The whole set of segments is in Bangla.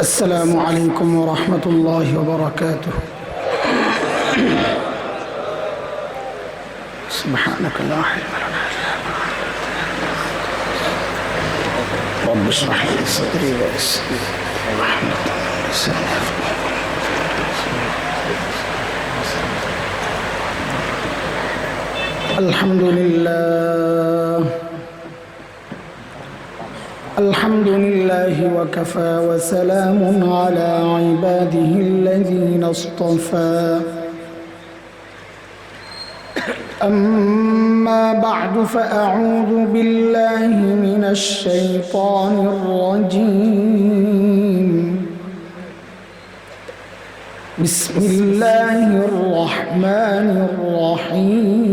السلام عليكم ورحمة الله وبركاته. سبحانك لا علم لنا رب اشرح لي صدري ويسر لي الحمد لله الحمد لله وكفى وسلام على عباده الذين اصطفى. أما بعد فأعوذ بالله من الشيطان الرجيم. بسم الله الرحمن الرحيم.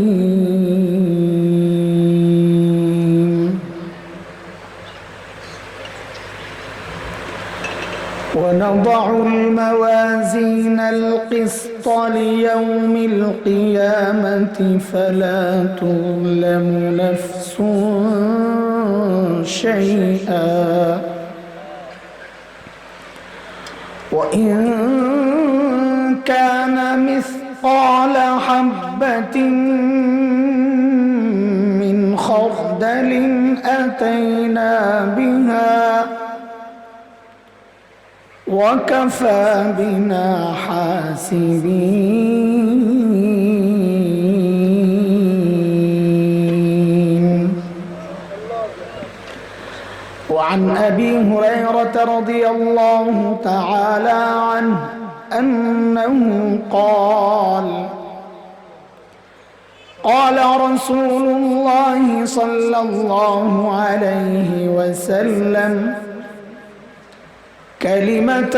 ونضع الموازين القسط ليوم القيامة فلا تظلم نفس شيئا وإن كان مثقال حبة من خردل أتينا بها وكفى بنا حاسبين. وعن أبي هريرة رضي الله تعالى عنه أنه قال رسول الله صلى الله عليه وسلم: كلمتان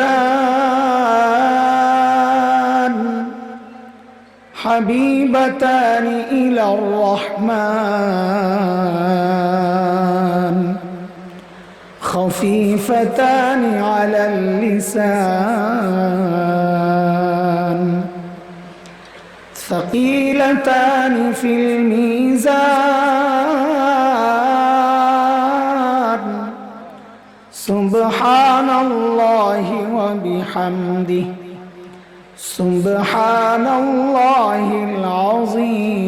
حبيبتان إلى الرحمن خفيفتان على اللسان ثقيلتان في الميزان سبحان الله وبحمده سبحان الله العظيم.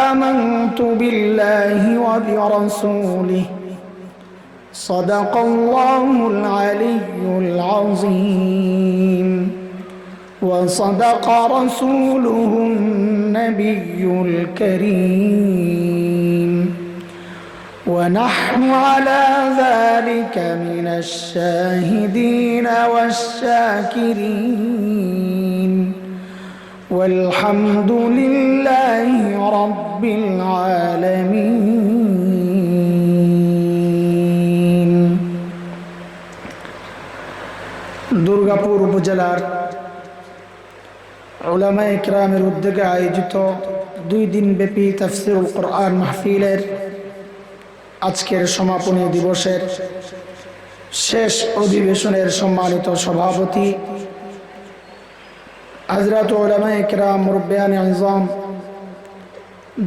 آمنت بالله وبرسوله صدق الله العلي العظيم وصدق رسوله النبي الكريم ونحن على ذلك من الشاهدين والشاكرين والحمد لله رب العالمين. দুর্গাপুর উপজেলার উলামায়ে কেরামের উদ্যোগে আয়োজিত 2 দিনব্যাপী তাফসীরুল কোরআন মাহফিলের আজকের সমাপনী দিবসের শেষ অধিবেশনের সম্মানিত সভাপতি হযরত উলামায়ে কেরাম মুরব্বিয়ানে আযম,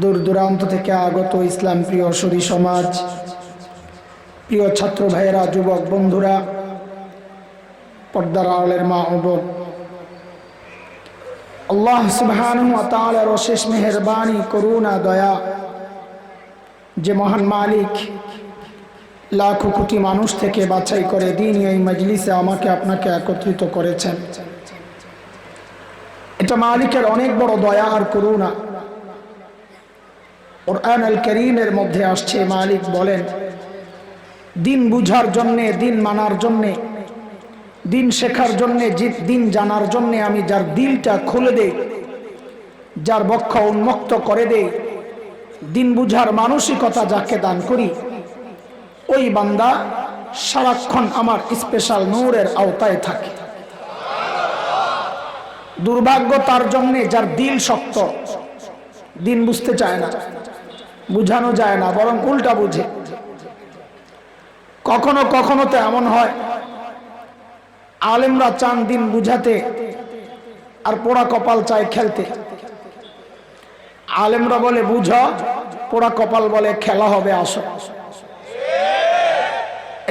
দূর দূরান্ত থেকে আগত ইসলাম প্রিয় সুধী সমাজ, প্রিয় ছাত্র ভাইয়েরা, যুবক বন্ধুরা, পর্দার আড়ালের মা ও বোন, আল্লাহ সুবহানাহু ওয়া তাআলার অশেষ মেহেরবানি, করুণা, দয়া, যে মহান মালিক লাখো কোটি মানুষ থেকে বাছাই করে দিন এই মজলিসে আমাকে আপনাকে একত্রিত করেছেন, এটা মালিকের অনেক বড় দয়া আর করুণা। কুরআন আল কারীমের মধ্যে আসছে, মালিক বলেন, দিন বুঝার জন্যে, দিন মানার জন্যে, দিন শেখার জন্যে, দিন জানার জন্যে আমি যার দিলটা খুলে দেই, যার বক্ষ উন্মুক্ত করে দেই, দিন বুঝার মানসিকতা যাকে দান করি, ওই বান্দা সারাক্ষণ আমার স্পেশাল নূরের আওতায় থাকে। দুর্ভাগ্য তার জন্যে যার দিল শক্ত, দিন বুঝতে চায় না, বুঝানো যায় না, বরং উল্টা বুঝে। কখনো কখনো তো এমন হয় আলেমরা চান দিন বুঝাতে আর পোড়া কপাল চায় খেলতে। আলেমরা বলে বুঝো, পোড়া কপাল বলে খেলা হবে আসো।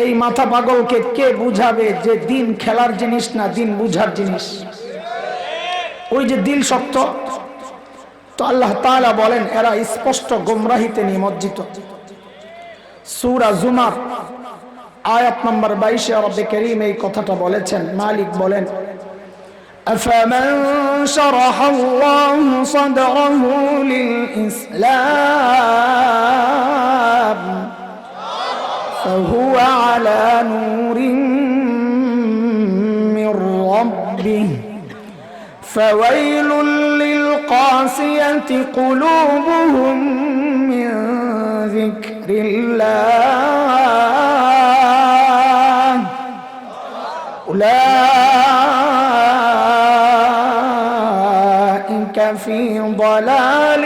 এই মাথা পাগলকে কে বুঝাবে যে দিন খেলার জিনিস না, দিন বুঝার জিনিস? ওই যে দিল শক্ত, তো আল্লাহ তাআলা বলেন এরা স্পষ্ট গোমরাহিতে নিমজ্জিত। সূরা জুমার আয়াত নম্বর 22 রব্বে কারীম এই কথাটা বলেছেন। মালিক বলেন أفمن شرح الله صدره للإسلام فهو على نور من ربه فويل للقاسية قلوبهم من ذكر الله أولئك في ضلال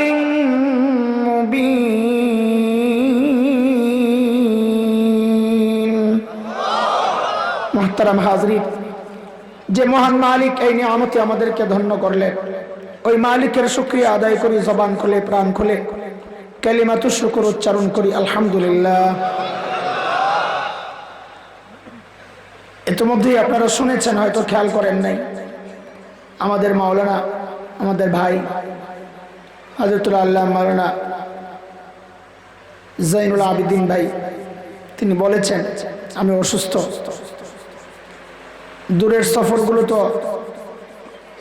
مبين। محترم হাজরিন, যে মহান মালিক এই নিয়ামতে আমাদেরকে ধন্য করলেন, ওই মালিকের শুকরিয়া আদায় করি, জবান খুলে প্রাণ খুলে কালিমাতু শুকর উচ্চারণ করি আলহামদুলিল্লাহ। ইতিমধ্যেই আপনারা শুনেছেন, হয়তো খেয়াল করেন নাই, আমাদের মাওলানা, আমাদের ভাই হযরতুল আল্লাহ মাওলানা জাইনুল আবিদিন ভাই, তিনি বলেছেন আমি অসুস্থ। দূরের সফরগুলো তো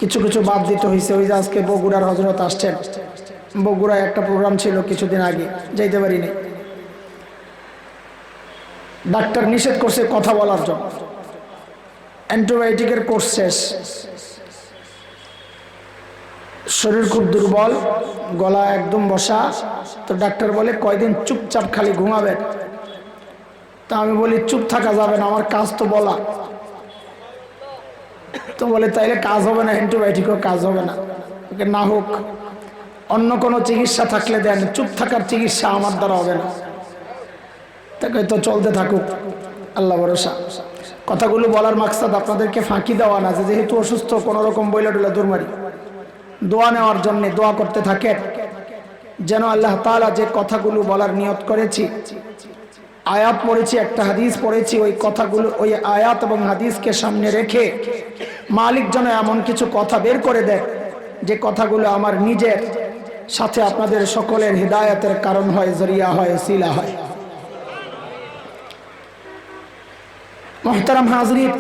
কিছু কিছু বাদ দিতে হয়েছে। ওই যে আজকে বগুড়ার হজরত আসছেন, বগুড়ায় একটা প্রোগ্রাম ছিল কিছুদিন আগে, যাইতে পারিনি। ডাক্তার নিষেধ করছে কথা বলার জন্য, অ্যান্টিবায়োটিকের কোর্স শেষ, শরীর খুব দুর্বল, গলা একদম বসা। তো ডাক্তার বলে কয়দিন চুপচাপ খালি ঘুমাবেন। তা আমি বলি চুপ থাকা যাবে না, আমার কাজ তো বলা। তো বলে তাইলে কাজ হবে না, অ্যান্টিবায়োটিকও কাজ হবে না, না হোক, অন্য কোনো চিকিৎসা থাকলে দেন, চুপ থাকার চিকিৎসা আমার দ্বারা হবে না। তাকে তো চলতে থাকুক, আল্লাহ ভরসা। কথাগুলো বলার মাকসাদ আপনাদেরকে ফাঁকি দেওয়া না, যে যেহেতু অসুস্থ কোনো রকম বইলা টুলা দূরমারি, দোয়া নেওয়ার জন্য দোয়া করতে থাকেন, যেন আল্লাহ তাআলা যে কথাগুলো বলার নিয়ত করেছি, আয়াত পড়েছি, একটা হাদিস পড়েছি, ওই কথাগুলো, ওই আয়াত এবং হাদিসকে সামনে রেখে মালিক যেন এমন কিছু কথা বের করে দেয় যে কথাগুলো আমার নিজের সাথে আপনাদের সকলের হিদায়াতের কারণ হয়, জরিয়া হয়, ওসিলা হয়। মুহতারাম হাজরিন,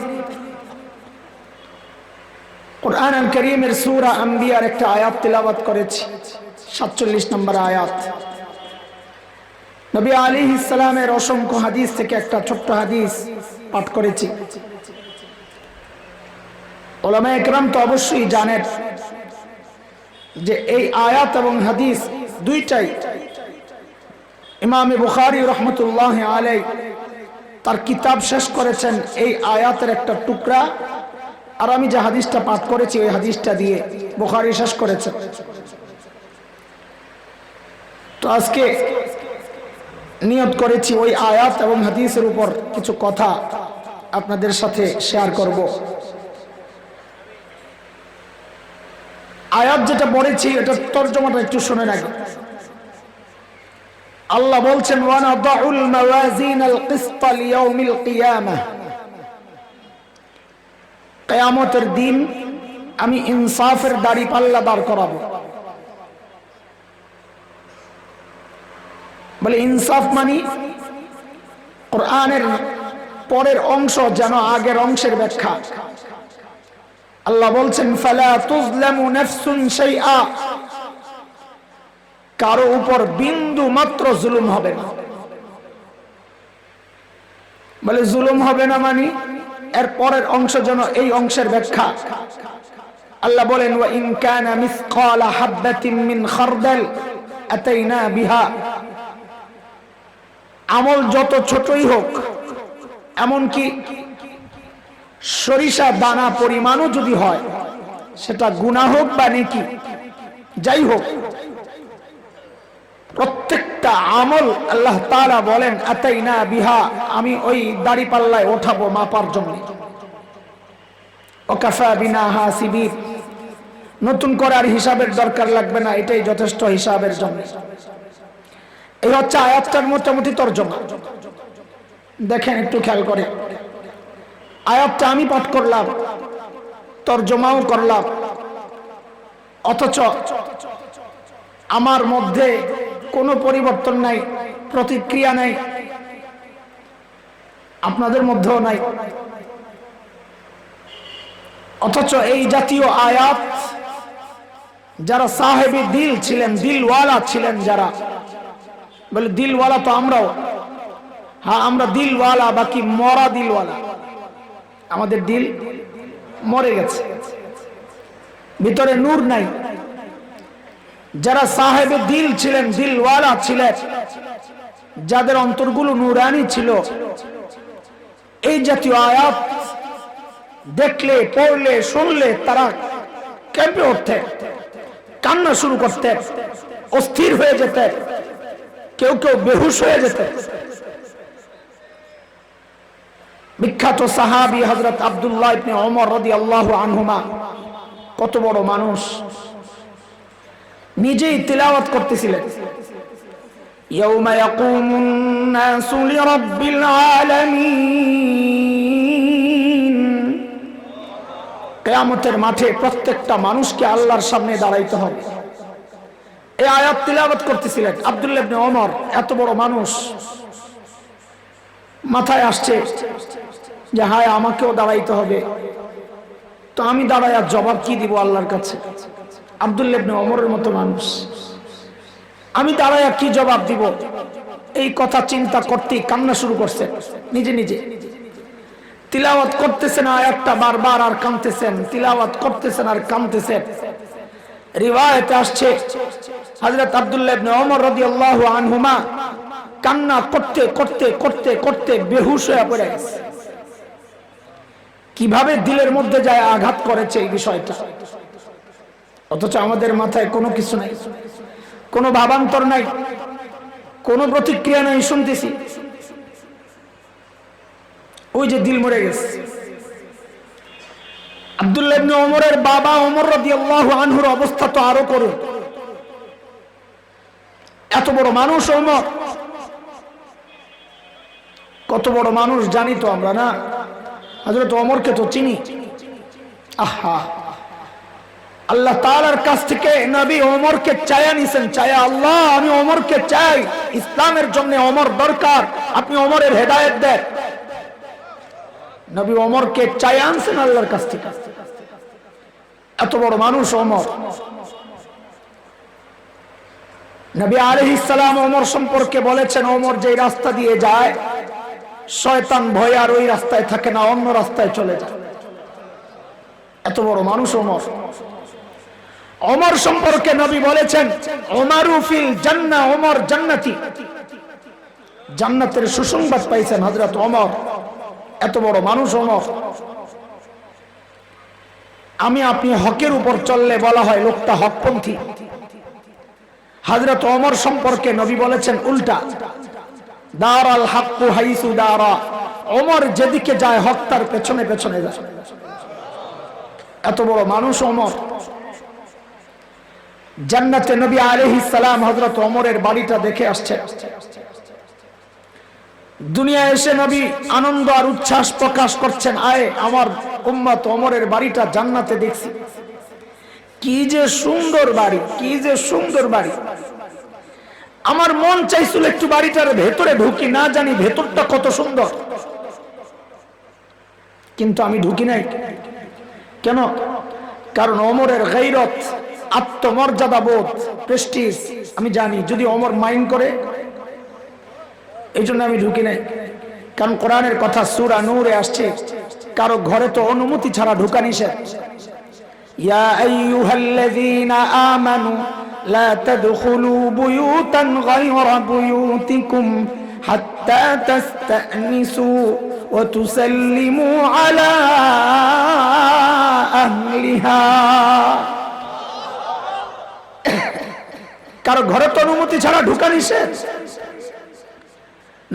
কুরআন আল কারীমের সূরা আম্বিয়ার একটা আয়াত তিলাওয়াত করেছি, 47 নম্বর আয়াত। নবী আলাইহিস সালামের অসংখ্য হাদিস থেকে একটা ছোট্ট হাদিস পাঠ করেছি। উলামায়ে কেরাম তো অবশ্যই জানেন যে এই আয়াত এবং হাদিস দুইটাই ইমাম বুখারী রাহমাতুল্লাহি আলাইহি তার কিতাব শেষ করেছেন এই আয়াতের একটা টুকরা, আর আমি যে হাদিসটা পাঠ করেছি ওই হাদিসটা দিয়ে বুখারী শেষ করেছেন। তো আজকে নিয়ত করেছি ওই আয়াত এবং হাদিসের উপর কিছু কথা আপনাদের সাথে শেয়ার করব। আয়াত যেটা পড়েছি এটার তরজমাটা একটু শুনে রাখি। আল্লাহ বলছেন ওয়ানাদাউল মাওয়াজিনাল কিসতা লিয়াউমিল কিয়ামাহ, কিয়ামতের দিন আমি ইনসাফের দাড়ি পাল্লা দাঁড় করাবো। বলে ইনসাফ মানে কোরআনের পরের অংশ যেন আগের অংশের ব্যাখ্যা। আল্লাহ বলছেন ফালা তুজলামু নাফসুন শাইআ, কারো উপর বিন্দু মাত্র জুলুম হবে না। বলে জুলুম হবে না মানে এর পরের অংশ যেন এই অংশের ব্যাখ্যা। আল্লাহ বলেন ওয়া ইন কানা মিসকালা হাববাতিন মিন খারদাল আতাইনা বিহা, আমল যত ছোটই হোক, এমনকি সরিষা দানা পরিমাণও যদি হয়, সেটা গুনাহ হোক বা নেকি যাই হোক, প্রত্যেকটা আমল আল্লাহ তাআলা বলেন আতাইনা বিহা, আমি ওই দাড়ি পাল্লায় ওঠাবো মাপার জন্য। ওয়াকাফা বিনা হাসিবিন, নতুন করে আর হিসাবের দরকার লাগবে না, এটাই যথেষ্ট হিসাবের জন্য। এই হচ্ছে আয়াতটার মোটামুটি তরজমা। দেখেন, একটু খেয়াল করে, আয়াতটা আমি পাঠ করলাম, তরজমাও করলাম, অথচ আমার মধ্যে কোনো পরিবর্তন নাই, প্রতিক্রিয়া নাই, আপনাদের মধ্যেও নাই। অথচ এই জাতীয় আয়াত যারা সাহেবী দিল ছিলেন, দিলওয়ালা ছিলেন, যারা বলে দিলওয়ালা তো আমরাও, হ্যাঁ আমরা দিলওয়ালা, বাকি মরা দিলওয়ালা, আমাদের দিল মরে গেছে, ভিতরে নূর নাই। যারা সাহেবে দিল ছিলেন, দিলওয়ালা ছিলেন, যাদের অন্তরগুলো নূরানি ছিল, এই জাতীয় আয়াত দেখলে, পড়লে, শুনলে তারা কেঁপে উঠতে, কান্না শুরু করতে, অস্থির হয়ে যেতে, কেউ কেউ বেহুশ হয়ে যেতে। বিখ্যাত সাহাবী হযরত আব্দুল্লাহ ইবনে ওমর রাদিয়াল্লাহু আনহুমা, কত বড় মানুষ, নিজেই তিলাওয়াত করতেছিলেন, ইয়াউমা ইয়াকুমুন নাসু লিরাব্বিল আলামিন, কিয়ামতের মাঠে প্রত্যেকটা মানুষকে আল্লাহর সামনে দাঁড়াইতে হবে। এই আয়াত তিলাওয়াত করতেছিলেন আব্দুল্লাহ ইবনে ওমর, এত বড় মানুষ, মাথায় আসছে যে হায় আমাকেও দাঁড়াইতে হবে, তো আমি দাঁড়ায় আর জবাব কি দিব আল্লাহর কাছে? আব্দুল্লাহ ইবনে ওমরের মতো মানুষ, আমি দাঁড়ায় কি জবাব দিব? এই কথা চিন্তা করতেই কান্না শুরু করছে নিজে নিজে। তিলাওয়াত করতেছেন আয়াতটা বারবার আর কাঁদতেছেন, তিলাওয়াত করতেছেন আর কাঁদতেছেন। রিওয়ায়াতে আসছে হযরত আব্দুল্লাহ ইবনে ওমর রাদিয়াল্লাহু আনহুমা কান্না করতে করতে করতে করতে বেহুশ হয়ে পড়ে গেছে। কিভাবে দিলের মধ্যে যায় আঘাত করেছে এই বিষয়টা, অথচ আমাদের মাথায় কোনো কিছু নাই, কোনো ভাবান্তর নাই, কোনো প্রতিক্রিয়া নাই, শুনতেছি। ওই যে দিল মরে গেছে। আব্দুল্লাহ ইবনে ওমরের বাবা ওমর রাদিয়াল্লাহু আনহুর অবস্থা তো আরো করুন। এত বড় মানুষ ওমর, কত বড় মানুষ জানি তো আমরা না? হযরত ওমরকে তো চিনি। আহা, আল্লাহ তাআলার কাছ থেকে নবী ওমরকে চায়া নিছেন, চায়া, আল্লাহ আমি ওমরকে চাই, ইসলামের জন্য ওমর দরকার, আপনি ওমরের হেদায়েত দেন। নবী ওমরকে চায়া আনছেন আল্লাহর কাছ থেকে। এত বড় মানুষ ওমর। নবী আলাইহিস সালাম ওমর সম্পর্কে বলেছেন, ওমর যে রাস্তা দিয়ে যায় শয়তান ভয় আর ওই রাস্তায় থাকে না, অন্য রাস্তায় চলে যায়। এত বড় মানুষ ওমর। ওমর সম্পর্কে নবী বলেছেন, ওমরু ফিল জান্নাহ, ওমর জান্নাতি, জান্নাতের সুসংবাদ পাইছেন হযরত ওমর। এত বড় মানুষ ওমর। আমি আপনি হকের উপর চললে বলা হয় লোকটা হকপন্থী। হযরত ওমর সম্পর্কে নবী বলেছেন উল্টা, দারাল হাক্কু হাইসু দারা, ওমর যেদিকে যায় হক তার পেছনে পেছনে যায়। এত বড় মানুষ ওমর। জান্নাতে নবী আলাইহিস সালাম হযরত ওমরের বাড়িটা দেখে আসছে। দুনিয়া এসে নবী আনন্দ আর উচ্ছ্বাস প্রকাশ করছেন, আয় আমার উম্মত, ওমরের বাড়িটা জান্নাতে দেখছি, কি যে সুন্দর বাড়ি, কি যে সুন্দর বাড়ি। আমার মন চাইছিল একটু বাড়িটার ভেতরে ঢুকি, না জানি ভেতরটা কত সুন্দর, কিন্তু আমি ঢুকি নাই। কেন? কারণ ওমরের গায়রত, আত্মমর্যাদা বোধ, প্রেস্টিজ আমি জানি, যদি ওমর মাইন্ড করে, এই জন্য আমি ঢুকি নাই। কারণ কোরআনের কথা সূরা নূরে আসছে, কারো ঘরে তো অনুমতি ছাড়া ঢোকা নিষেধ। ইয়া আইয়ুহাল্লাযীনা আমানু লা তাদখুলু বুয়ুতান গায়রা বুয়ুতিকুম হাত্তা তাস্তানিসু ওয়া তুসাল্লিমু আলা আহলিহা। কারো ঘরে তো অনুমতি ছাড়া ঢোকা নিষেধ।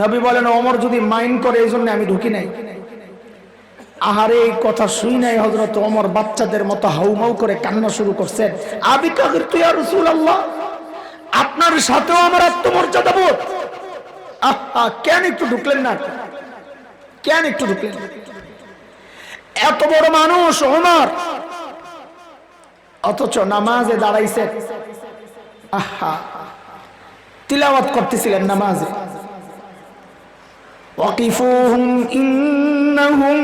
নবী বলেন ওমর যদি মাইন্ড করে, এই জন্য আমি ঢুকি নাই। আহারে, এই কথা শুই নাই হযরত ওমর বাচ্চাদের মতো হাউমাউ করে কান্না শুরু করছেন, আবি কাগির তু ইয়া রাসূলুল্লাহ, আপনার সাথেও আমার আত্মমর্যাদা বোধ। আহা, কেন একটু ঢুকলেন না? কেন একটু ঢুকলেন? এত বড় মানুষ ওমর, অথচ নামাজে দাঁড়াইছেন। আহা, তিলাওয়াত করতেছিলেন নামাজে, ওয়াকিফুহুম ইন্নাহুম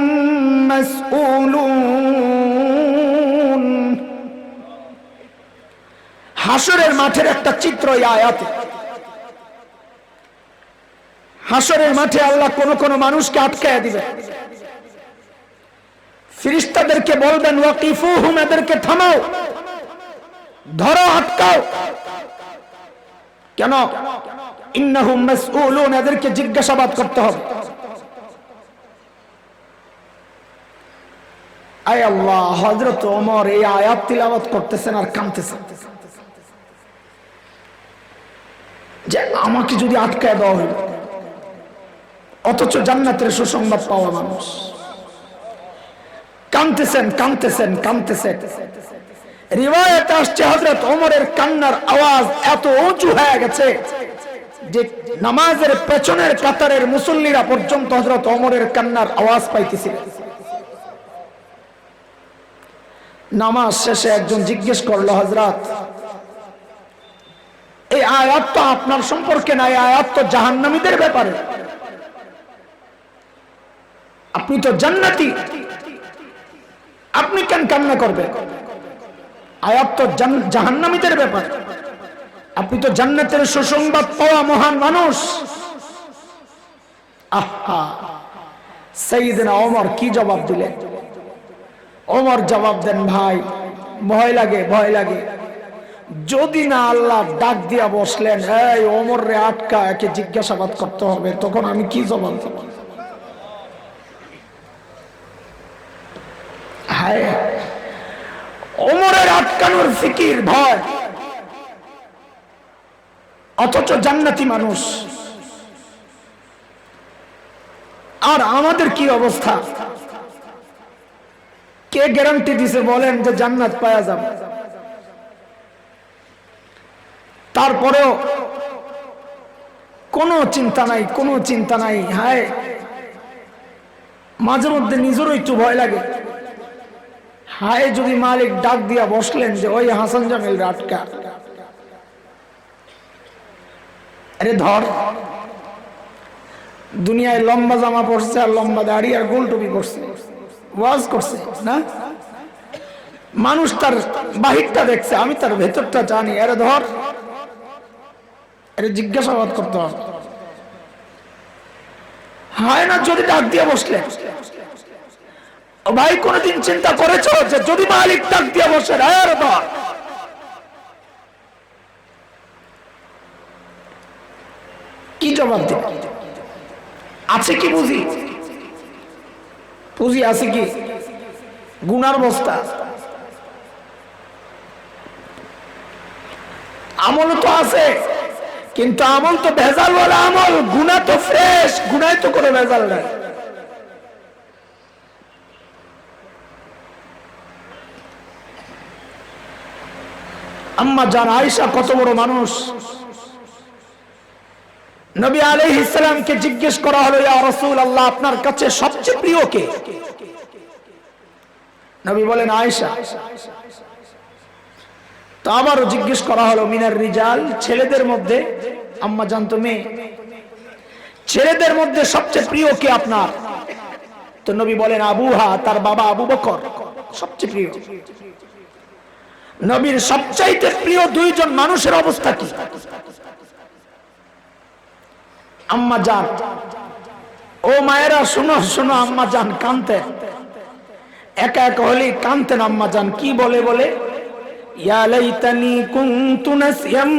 মাসউলুন। হাসরের মাঠের একটা চিত্র এই আয়াতে। হাসরের মাঠে আল্লাহ কোন কোন মানুষকে আটকায় দিবে, ফেরেশতাদেরকে বলবেন ওয়াকিফুহুম, এদেরকে থামাও, ধরো, আটকাও। কেন? ইন্নাহুম মাসউলুন, এদেরকে জিজ্ঞাসাবাদ করতে হবে। আয় আল্লাহ, হযরত ওমর এই আয়াত তিলাওয়াত করতেছেন আর কাঁদতেছেন যে আমাকে যদি আটকায় দেওয়া হইল, অথচ জান্নাতের সুসংবাদ পাওয়া মানুষ। কাঁদতেছেন কাঁদতেছেন কাঁদতেছেন। রিওয়ায়াতে আসছে হযরত ওমরের কান্নার আওয়াজ এত উঁচু হয়ে গেছে যে নামাজের পেছনের কাতারের মুসল্লিরা পর্যন্ত হযরত ওমরের কান্নার আওয়াজ পাইতেছিল। নামাজ শেষে একজন জিজ্ঞেস করলো, হযরত, এই আয়াত তো আপনার সম্পর্কে না, এই আয়াত তো জাহান্নামীদের ব্যাপারে, আপনি তো জান্নাতি, আপনি কেন কান্না করবেন? আয়াত তো জাহান্নামীদের ব্যাপার, আপনি তো জান্নাতের সুসংবাদ পাওয়া মহান মানুষ। আহা, সাইয়েদনা ওমর কি জবাব দিলেন? ওমর জবাব দেন, ভাই ভয় লাগে, ভয় লাগে। যদি না আল্লাহ ডাক দিয়া বসলেন, এই ওমর রে আটকা, একে জিজ্ঞাসাবাদ করতে হবে, তখন আমি কি জবাব দেব? হায়, ওমরের আটকানোর ফিকির, ভয়, অথচ জান্নাতি মানুষ। আর আমাদের কি অবস্থা? কে গ্যারান্টি দিছে বলেন যে জান্নাত পাওয়া যাবে? তারপরেও কোনো চিন্তা নাই, কোনো চিন্তা নাই। হায়, মাঝে মধ্যে নিজেরও একটু ভয় লাগে। হায়, যদি মালিক ডাক দিয়া বসলেন যে ওই হাসান জামিল আটকা, আরে ধর। দুনিয়ায় লম্বা জামা পড়ছে আর লম্বা দাড়ি আর গোল টুপি পড়ছে, ওয়াজ করছে না, মানুষ তার বাহিরটা দেখছে, আমি তার ভেতরটা জানি। আরে ধর, আরে জিজ্ঞাসাবাদ করতে হবে। হয় না যদি ডাক দিয়ে বসলেন? ভাই, কোনদিন চিন্তা করেছো যে যদি মালিক ডাক দিয়ে বসে, আরে ধর, কি জবাব দেব? আছে কি পুঁজি? পুঁজি আছে কি? গুনার বস্তা। আমল তো আছে, কিন্তু আমল তো ভেজাল বলে আমল, গুনাহ তো ফ্রেশ, গুনায় তো কোনো ভেজাল নাই। আম্মা জান আয়েশা কত বড় মানুষ। নবী আলাইহিস সালামকে জিজ্ঞেস করা হলো, ইয়া রাসূলুল্লাহ, আপনার কাছে সবচেয়ে প্রিয় কে? নবী বলেন, আয়েশা। তো আবারও জিজ্ঞেস করা হলো, মিনার রিজাল, ছেলেদের মধ্যে? আম্মা জান তো মেয়ে, ছেলেদের মধ্যে সবচেয়ে প্রিয় কে আপনার? তো নবী বলেন, আবুহা, তার বাবা আবু বকর সবচেয়ে প্রিয়। নবীর সবচাইতে প্রিয় দুইজন মানুষের অবস্থা কি? আম্মা জান, ও মায়েরা শুনো শুনো, আম্মা জান কাঁদতেন, একা একা হলেই কাঁদতেন। আম্মা জান কি বলে বলে, ইয়া লাইতানি কুনতু নাসিয়াম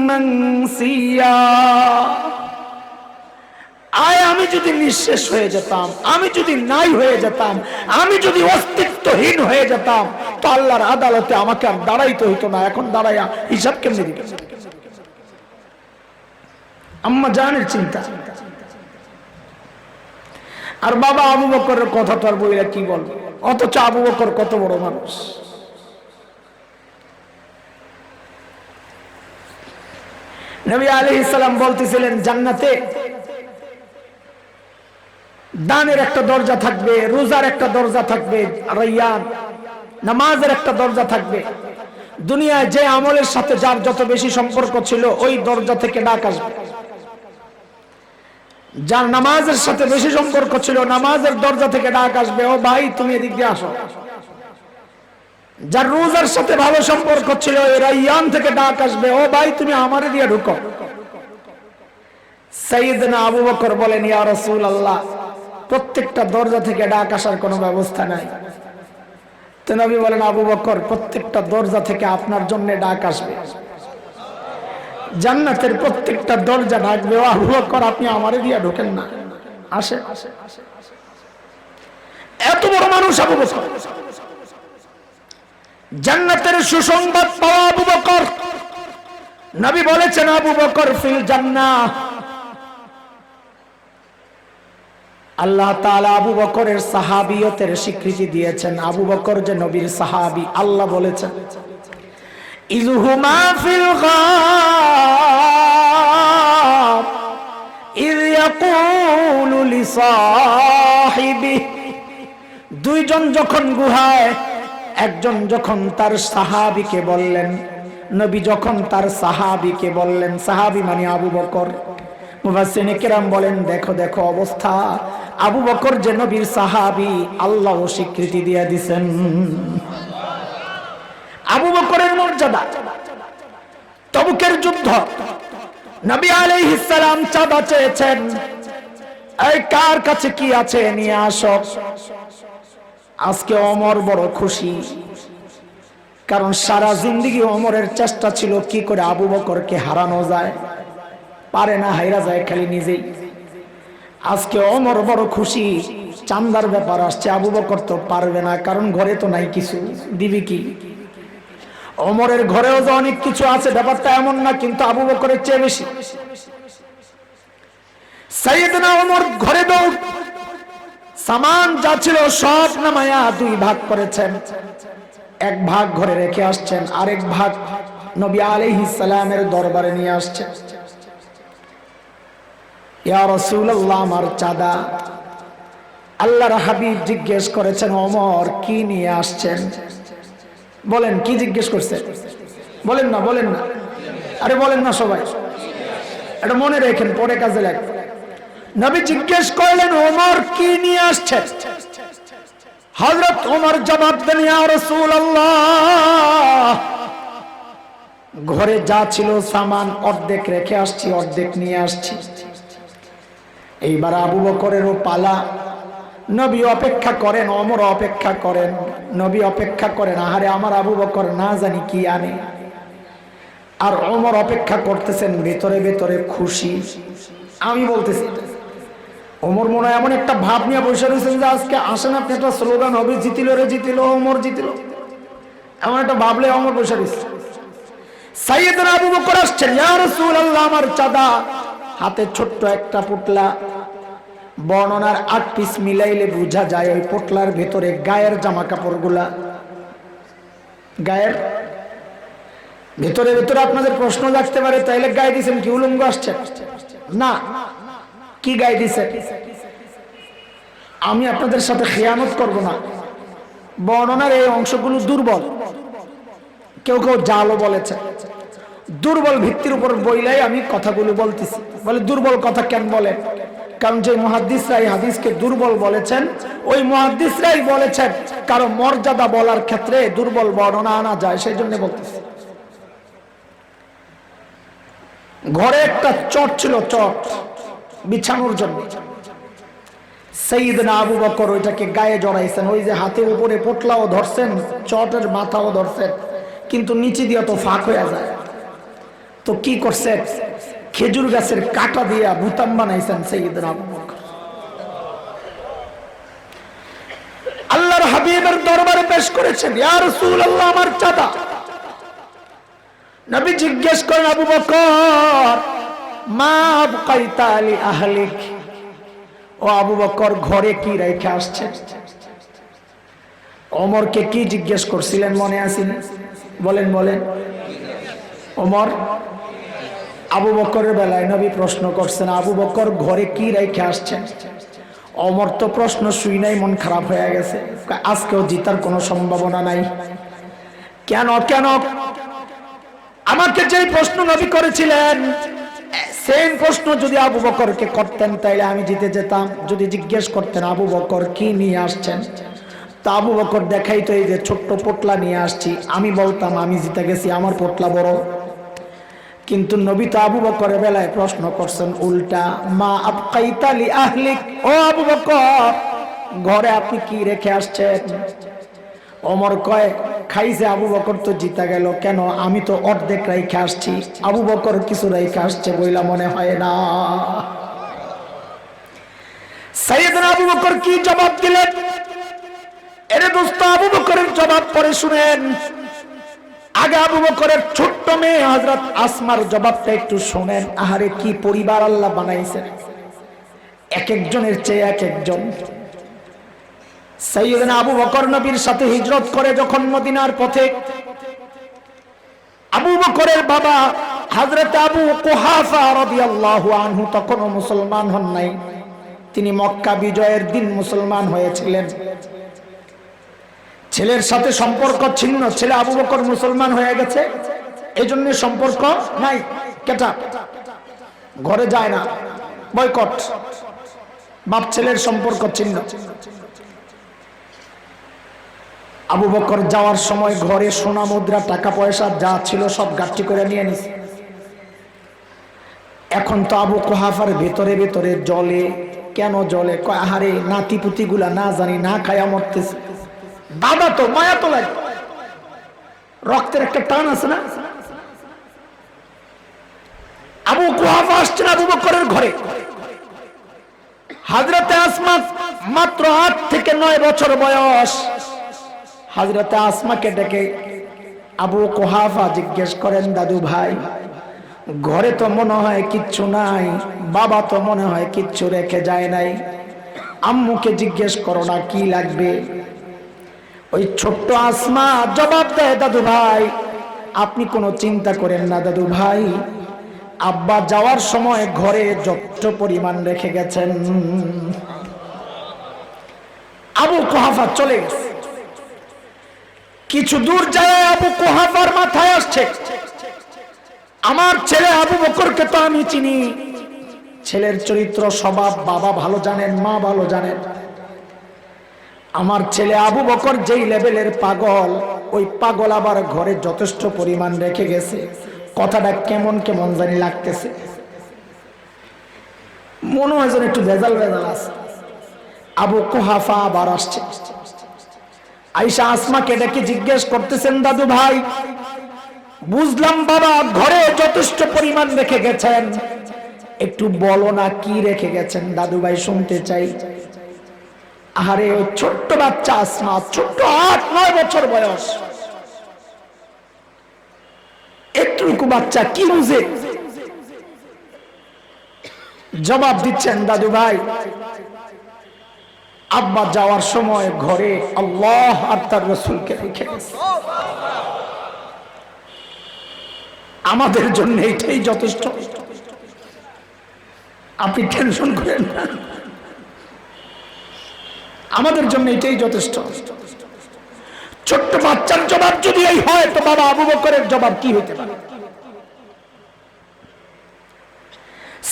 মানসিয়া, আয় আমি যদি নিঃশেষ হয়ে যেতাম, আমি যদি নাই হয়ে যেতাম, আমি যদি অস্তিত্বহীন হয়ে যেতাম, তো আল্লাহর আদালতে আমাকে আর দাঁড়াইতে হইতো না। এখন দাঁড়াইয়া হিসাব কেমনে দিবে? আম্মা জানের চিন্তা। আর বাবা আবু বকরের কথা তো আর বইরা কি বলবো, অথচ আবু বকর কত বড় মানুষ। নবী আলাইহিস সালাম বলতেছিলেন, জান্নাতে দানের একটা দরজা থাকবে, রোজার একটা দরজা থাকবে, রাইয়ান নামাজের একটা দরজা থাকবে। দুনিয়ায় যে আমলের সাথে যার যত বেশি সম্পর্ক ছিল ওই দরজা থেকে ডাক আসবে। যার নামাজের সাথে বেশি সম্পর্ক ছিল নামাজের দরজা থেকে ডাক আসবে, ও ভাই তুমি এদিক দিয়ে আসো। যার রোজার সাথে ভালো সম্পর্ক ছিল এই রাইয়ান থেকে ডাক আসবে, ও ভাই তুমি আমারে দিয়ে ঢুকো। সাইয়েদনা আবু বকর বলেন, ইয়া রাসূলুল্লাহ, প্রত্যেকটা দরজা থেকে ডাক আসার কোনো ব্যবস্থা নাই। তো নবী বলেন, আবু বকর, প্রত্যেকটা দরজা থেকে আপনার জন্য ডাক আসবে, জান্নাতের প্রত্যেকটা দরজা ডাকবে, ও আবু বকর আপনি আমারে দিয়ে ঢোকেন না, আসে। এত বড় মানুষ আবু বকর, জান্নাতের সুসংবাদ পাওয়া আবু বকর। নবী বলেছেন, আবু বকর ফিল জান্নাহ। আল্লাহ তাআলা আবু বকরের সাহাবিয়তের স্বীকৃতি দিয়েছেন। আবু বকর যে নবীর সাহাবী, আল্লাহ বলেছেন, ইযহুমা ফিল গার ইয ইয়াকুলু লিসাহিবি। দুইজন যখন গুহায়, একজন যখন তার সাহাবীকে বললেন, নবী যখন তার সাহাবীকে বললেন, সাহাবী মানে আবু বকর। মুফাসসিরিনে কেরাম বলেন, দেখো দেখো অবস্থা, আবু বকর যে নবীর সাহাবী, আল্লাহ স্বীকৃতি দিয়ে দিয়েছেন। আবু বকরের মর্যাদা। তবুকের যুদ্ধ, নবী আলাইহিস সালাম চাঁদা চেয়েছেন, এই কার কাছে কি আছে নিয়ে আসো। আজকে ওমর বড় খুশি, কারণ সারা জিন্দেগি ওমরের চেষ্টা ছিল কি করে আবু বকরকে হারানো যায়, পারে না, হাইরা যায় খালি নিজেই। আজকে ওমর বড় খুশি, চান্দার ব্যাপার আসছে, আবু বকর তো পারবে না, কারণ ঘরে তো নাই কিছু, দিবি কি। ওমরের ঘরেও যে অনেক কিছু আছে ব্যাপারটা এমন না, কিন্তু আবু বকরের চেয়ে বেশি। সাইয়েদনা ওমর ঘরে দৌড়, সামান যা ছিল সব নামায়া দুই ভাগ করেছেন। এক ভাগ ঘরে রেখে আসছেন, আরেক ভাগ নবী আলাইহিস সালামের দরবারে নিয়ে আসছেন। ইয়া রাসূলুল্লাহ, আমার চাঁদা। আল্লাহর হাবিব জিজ্ঞেস করেছেন, ওমর কি নিয়ে আসছেন? বলেন, কি জিজ্ঞেস করছে? বলেন না, বলেন না, আরে বলেন না সবাই, এটা মনে রেখেন, পরে কাজে লাগবে। নবী জিজ্ঞেস করলেন, ওমর কি নিয়ে আসছে? হযরত ওমর জবাব দেন, ইয়া রাসূলুল্লাহ, ঘরে যা ছিল সামান অর্ধেক রেখে আসছি, অর্ধেক নিয়ে আসছি। এইবার আবু বকরেরও পালা। নবী অপেক্ষা করেন, ওমর অপেক্ষা করেন, নবী অপেক্ষা করেন, আহারে আমার আবু বকর না জানি কি আনে। আর ওমর অপেক্ষা করতেছেন, ভেতরে ভেতরে খুশি। আমি বলতেছি, ওমর মনে হয় এমন একটা ভাব নিয়ে বসে রয়েছেন যে আজকে আসেন আপনি একটা স্লোগান হবে, জিতিল রে জিতিল, ওমর জিতিল, এমন একটা ভাবলে ওমর বসে রয়েছে। সাইয়েদনা আবু বকর আসছেন, ইয়া রাসূলুল্লাহ, আমার চাঁদা। হাতে ছোট্ট একটা পুটলা, বর্ণনার 8 পিস মিলাইলে বোঝা যায় ওই পোটলার ভেতরে গায়ের জামা কাপড়গুলা। গায়ের ভেতরে ভেতরে আপনাদের প্রশ্ন জাগতে পারে, তাইলে গায়ে দিয়েছেন কি, উলঙ্গ আসছে না, কি গায়ে দিয়েছে? আমি আপনাদের সাথে খেয়ানত করব না, বর্ণনার এই অংশগুলো দুর্বল, কেউ কেউ জালও বলেছে। দুর্বল ভিত্তির উপর বইলাই আমি কথাগুলো বলতেছি। বলে দুর্বল কথা কেন বলে? কারণ যে মুহাদ্দিসরা এই হাদিসকে দুর্বল বলেছেন, ওই মুহাদ্দিসরাই বলেছেন কারণ মর্যাদা বলার ক্ষেত্রে দুর্বল বর্ণনা আনা যায়, সেই জন্য বলতেছি। ঘরে একটা চট ছিল, চট বিছানোর জন্য। সাইয়েদনা আবু বকর ওইটাকে গায়ে জড়াইছেন, ওই যে হাতে উপরে পোটলাও ধরছেন, চটের মাথাও ধরছেন, কিন্তু নিচে দিয়ে তো ফাঁক হয়ে যায়। তো কি করছেন? খেজুর গাছের কাটা দিয়া বুতাম বানাইছেন সাইয়েদনা আবু বকর। আল্লাহর হাবিবের দরবারে পেশ করেছেন, ইয়া রাসূলুল্লাহ, আমার চাঁদা। নবী জিজ্ঞেস করেন, আবু বকর, মা আবকাইতা লি আহলিক, ও আবু বকর ঘরে কি রেখে আসছেন? ওমরকে কি জিজ্ঞেস করছিলেন মনে আছে? বলেন বলেন। ওমর আবু বকরের বেলায় নবী প্রশ্ন করছেন, আবু বকর ঘরে কি রেখে আসছেন? ওমর তো প্রশ্ন শুই নাই, মন খারাপ হয়ে গেছে, আজকেও জিতার কোনো সম্ভাবনা নাই। কেন কেন? আমাকে যে প্রশ্ন নবী করেছিলেন সেম প্রশ্ন যদি আবু বকরকে করতেন তাইলে আমি জিতে যেতাম। যদি জিজ্ঞেস করতেন আবু বকর কি নিয়ে আসছেন, তা আবু বকর দেখাইতো এই যে ছোট্ট পোটলা নিয়ে আসছি, আমি বলতাম আমি জিতে গেছি, আমার পোটলা বড়। কিন্তু নবী তো আবু বকরের বেলায় প্রশ্ন করছেন উল্টা, মা আবকাইতা লি আহলিক, ও আবু বকর ঘরে আপনি কি রেখে আসছেন? ওমর কয় খাইছে আবু বকর তো জিতা গেল, কেন আমি তো অর্ধেক রাইখে আসছি, আবু বকর কিছু রাইখে আসছে বইলা মনে হয় না। সাইয়েদনা আবু বকর কি জবাব দিলেন? এরে দোস্ত, আবু বকরের জবাব পরে শুনেন। আগে আবু বকরের ছোট্ট মেয়ে হযরত আসমার জবাবটা একটু শুনেন। আহারে কি পরিবার আল্লাহ বানাইছেন, এক একজনের চেয়ে এক একজন। সাইয়েদনা আবু বকর নবীর সাথে হিজরত করে যখন মদিনার পথে, আবু বকরের বাবা হযরত আবু কুহাফা রাদিয়াল্লাহু আনহু তখনও মুসলমান হন নাই, তিনি মক্কা বিজয়ের দিন মুসলমান হয়েছিলেন। ছেলের সাথে সম্পর্ক ছিন্ন, ছেলে আবু বকর মুসলমান হয়ে গেছে, এই জন্য সম্পর্ক নাই, কেটা ঘরে যায় না, বয়কট, বাপ ছেলের সম্পর্ক ছিন্ন। আবু বকর যাওয়ার সময় ঘরে সোনা মুদ্রা টাকা পয়সা যা ছিল সব গাঠি করে নিয়ে নিছে। এখন তো আবু কুহাফার ভেতরে ভেতরে জলে, কেন জলে? কয় আহারে নাতিপুতি গুলা না জানি না খায়া মরতেছে, বাবা তো মায়া তো লাগে, রক্তের একটা টান আছে না। আবু কুহাফা আসছেন আবু বকরের ঘরে, হযরতে আসমা মাত্র 8 থেকে 9 বছর বয়স। হযরতে আসমাকে ডেকে আবু কুহাফা জিজ্ঞেস করেন, দাদু ভাই ঘরে তো মনে হয় কিচ্ছু নাই, বাবা তো মনে হয় কিচ্ছু রেখে যায় নাই, আম্মুকে জিজ্ঞেস করো না কি লাগবে। ওই ছোট্ট আসমা জবাব দেয়, দাদু ভাই আপনি কোনো চিন্তা করেন না দাদু ভাই, আব্বা যাওয়ার সময় ঘরে যথেষ্ট পরিমাণ রেখে গেছেন। আবু কুহাফা চলে গেছে। কিছু দূর যায় আবু কুহাফার মাথায় আসছে, আমার ছেলে আবু বকরকে তো আমি চিনি, ছেলের চরিত্র স্বভাব বাবা ভালো জানেন, মা ভালো জানেন। আমার ছেলে আবু বকর যেই লেভেলের পাগল, ওই পাগল আবার ঘরে যথেষ্ট পরিমাণ রেখে গেছে, কথাটা কেমন কেমন জানি লাগতেছে, মনে হয় যেন একটু ভেজাল ভেজাল আছে। আবু কুহাফা আবার আসছে, আয়েশা আসমাকে ডেকে জিজ্ঞেস করতেছেন, দাদু ভাই বুঝলাম বাবা ঘরে যথেষ্ট পরিমাণ রেখে গেছেন, একটু বলো না কি রেখে গেছেন, দাদু ভাই শুনতে চাই। আরে ওই ছোট্ট বাচ্চা আসমা, ছোট্ট 8-9 বছর বয়স, একটুকু বাচ্চা কি বুঝে, জবাব দিচ্ছেন, দাদু ভাই আব্বা যাওয়ার সময় ঘরে আল্লাহ আর তার রাসূলকে রেখে গেছে, আমাদের জন্য এটাই যথেষ্ট, আপনি টেনশন করেন না, আমাদের জন্য এটাই যথেষ্ট। ছোট্ট বাচ্চার জবাব যদি এই হয় তো বাবা আবু বকরের জবাব কি হতে পারে?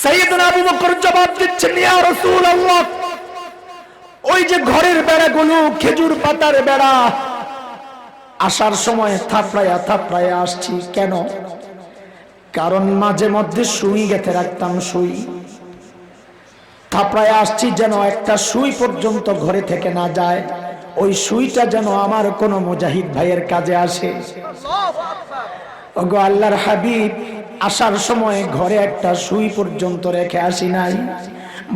সাইয়েদনা আবু বকর জবাব দিচ্ছেন, ইয়া রাসূলুল্লাহ ওই যে ঘরের বেড়াগুলো খেজুর পাতার বেড়া, আসার সময় থাপড়ায়া থাপড়ায়া আসছি, কেন? কারণ মাঝে মধ্যে সুই গেঁথে রাখতাম, সুই থাপড়ায় আসছি যেন একটা সুই পর্যন্ত ঘরে থেকে না যায়, ওই সুইটা যেন আমার কোন মুজাহিদ ভাইয়ের কাজে আসে। ওগো আল্লাহর হাবিব আসার সময় ঘরে একটা সুই পর্যন্ত রেখে আসি নাই।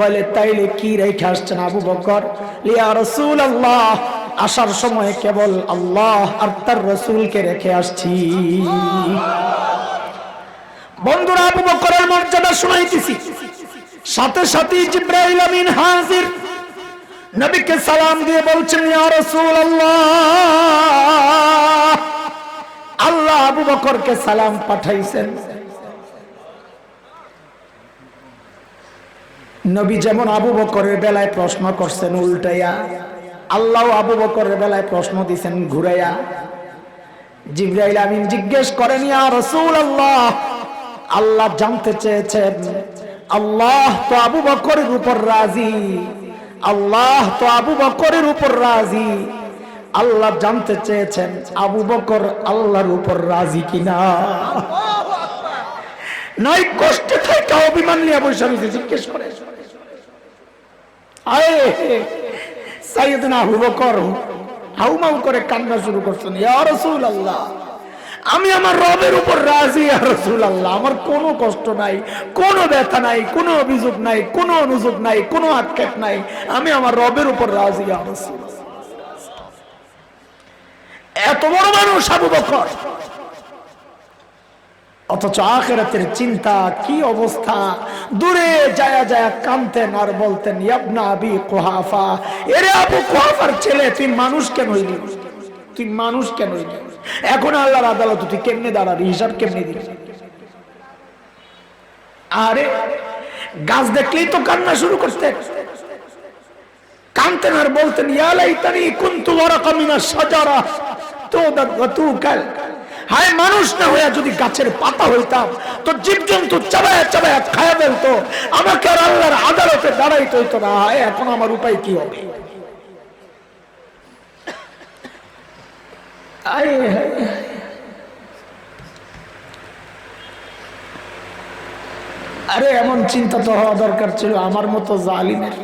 বলে তাইলে কি রেখে আসছেন আবু বকর? ইয়া রাসূলুল্লাহ আসার সময় কেবল আল্লাহ আর তার রাসূলকে রেখে আসছি। বন্ধুরা আবু বকরের মর্যাদা শুনাইতেছি, সাথে সাথে জিবরাইল আমিন হাজির, নবীকে সালাম দিয়ে বলছেন, ইয়া রাসূলুল্লাহ আল্লাহ আবু বকরকে সালাম পাঠাইছেন। নবী যেমন আবু বকরের বেলায় প্রশ্ন করছেন উল্টাইয়া, আল্লাহ আবু বকরের বেলায় প্রশ্ন দিয়েছেন ঘুরাইয়া। জিবরাইল আমিন জিজ্ঞেস করেন, ইয়া রাসূলুল্লাহ, আল্লাহ জানতে চেয়েছেন, আল্লাহ তো আবু বকরের উপর রাজি, আল্লাহ তো আবু বকরের উপর রাজি, আল্লাহ জানতে চেয়েছেন আবু বকর আল্লাহর উপর রাজি কিনা। নাই কষ্টে থেকে অভিমান নিয়ে বসে জিজ্ঞেস করে। সাইয়েদনা আবু বকর হাউমাউ করে কান্না শুরু করছেন, ইয়া রাসূলুল্লাহ, আমি আমার রবের উপর রাজি ইয়া রাসূলুল্লাহ, আমার কোনো কষ্ট নাই, কোনো ব্যথা নাই, কোনো অভিযোগ নাই, কোনো অনুযোগ নাই, কোনো আক্ষেপ নাই, আমি আমার রবের উপর রাজি ইয়া রাসূলুল্লাহ। এত বড় মানুষ আবু বকর, অথচ আখিরাতের চিন্তা কি অবস্থা। দূরে যায় যায় কাঁদতেন আর বলতেন, ইবনা আবি কুহাফা, এরে আবু কুহাফার ছেলে, তুই মানুষ কেন হইলি, তুই মানুষ কেন হইলি, এখন আল্লাহর আদালতে তুই কেমনে দাঁড়াবি, হিসাব কেমনে দিবি। আরে গাছ দেখলেই তো কান্না শুরু করতেন, কাঁদতেন আর বলতেন, ইয়া লাইতানি কুনতু ওয়ারাকা মিনাশ শাজারা তুকাল, হায় মানুষ না হইয়া যদি গাছের পাতা হইতাম তো জীবজন্তু চাবায়া চাবায়া খায়া ফেলতো, আমাকে আর আল্লাহর আদালতে দাঁড়াইতে হইতো না। হায় এখন আমার উপায় কি হবে। আরে এমন চিন্তা তো হওয়া দরকার ছিল আমার মতো জালিমের,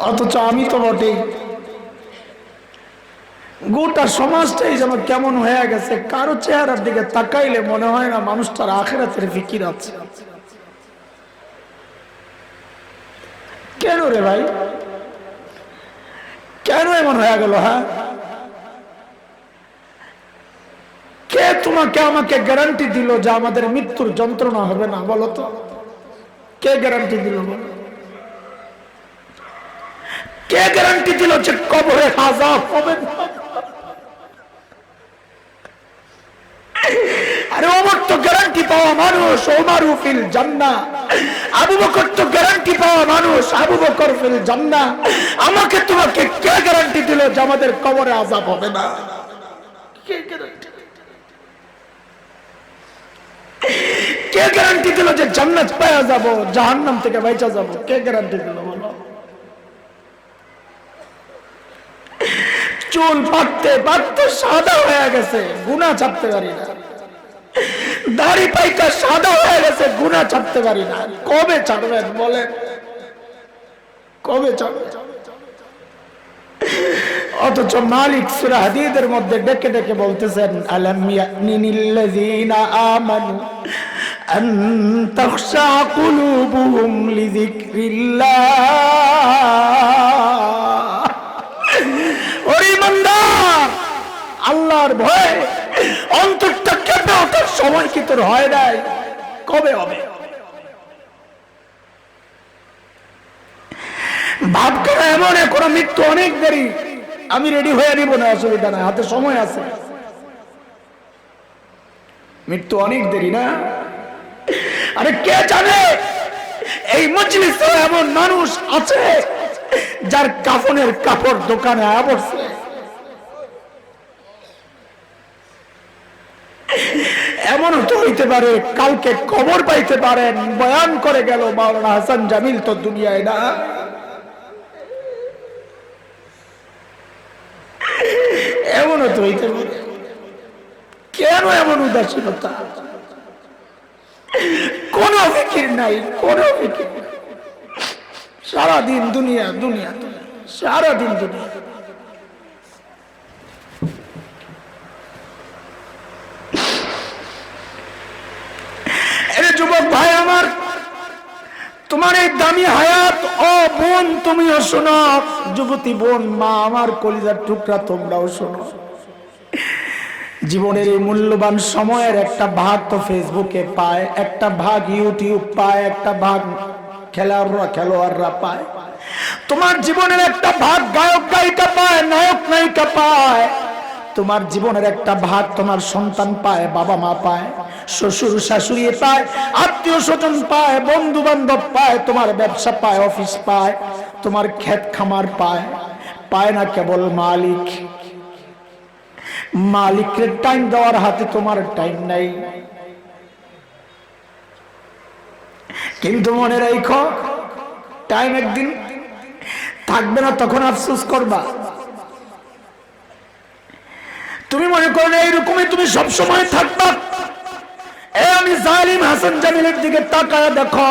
অথচ আমি তো বটেই। গোটা সমাজটাই যেন কেমন হয়ে গেছে, কারো চেহারার দিকে তাকাইলে মনে হয় না মানুষটার আখিরাতের ফিকির আছে। কেন রে ভাই, কেন এমন হয়ে গেল? হ্যাঁ, কে তোমাকে আমাকে গ্যারান্টি দিল যে আমাদের মৃত্যুর যন্ত্রণা হবে না? বলো তো, কে গ্যারান্টি দিল? বলো, কে গ্যারান্টি দিল যে কবরে আযাব হবে না? আরে ওমর তো গ্যারান্টি পাওয়া মানুষ, ওমরু ফিল জান্নাহ। আবু বকর তো গ্যারান্টি পাওয়া মানুষ, আবু বকর ফিল জান্নাহ। আমাকে তোমাকে কে গ্যারান্টি দিল যে আমাদের কবরে আযাব হবে না? কে গ্যারান্টি, কে গ্যারান্টি দিল যে জান্নাত পাওয়া যাব, জাহান্নাম থেকে বাঁচা যাব? কে গ্যারান্টি দিল? বলো। চুল পাকতে পাকতে সাদা হয়ে গেছে, গুনাহ ছাড়তে পারি না। দাড়ি পাইকা সাদা হয়ে গেছে, গুনাহ ছাড়তে পারি না। কবে ছাড়বেন বলেন, কবে ছাড়বেন? অথচ মালিক সূরা হাদীদের মধ্যে ডেকে ডেকে বলতেছেন, আলাম ইয়ানিল্লাযীনা আমানু আন তাখশা কুলুবুহুম লিযিকরিল্লাহ। ওরে ইমানদার, আল্লাহর ভয়ে অন্তরটা কেঁপে ওঠার সময় কি তোর হয় নাই? কবে হবে? ভাব করা এমন এখন মৃত্যু অনেক দেরি, আমি রেডি হয়ে নিব না, অসুবিধা নাই, হাতে সময় আছে। মৃত্যু অনেক দেরি না? আরে কে জানে এই মজলিসে এমন মানুষ আছে যার কাফনের কাপড় দোকানে বসে। এমনও তো হইতে পারে কালকে খবর পাইতে পারেন বয়ান করে গেল মাওলানা হাসান জামিল তো দুনিয়ায় না। এমনও তো হইতে পারে। কেন এমন উদাসীনতা? কোন ফিকির নাই, কোন ফিকির। সারাদিন দুনিয়া দুনিয়া, সারাদিন দুনিয়া। যুবক ভাই আমার, তোমার এই দামি হায়াত ও বোন তুমিও শোনো, যুবতী বোন মা আমার কলিজার টুকরা তোমরাও শোনো। জীবনের এই মূল্যবান সময়ের একটা ভাগ তো ফেসবুকে পায়, একটা ভাগ ইউটিউব পায়, একটা ভাগ খেলোয়াড়রা পায়। তোমার জীবনের একটা ভাগ গায়ক গায়িকা পায়, নায়ক নায়িকা পায়। তোমার জীবনের একটা ভাগ তোমার সন্তান পায়, বাবা মা পায়, শ্বশুর শাশুড়ি পায়, আত্মীয় স্বজন পায়, বন্ধু বান্ধব পায়, তোমার ব্যবসা পায়, অফিস পায়, তোমার ক্ষেত খামার পায়। পায় না কেবল মালিক। মালিকের টাইম দেওয়ার হাতে তোমার টাইম নাই। কিন্তু মনে রাখো, টাইম একদিন থাকবে না, তখন আফসোস করবা। তুমি মনে করো না এইরকমই তুমি সব সময় থাকবা। আমি জালিম হাসান জামিলের দিকে তাকায় দেখো,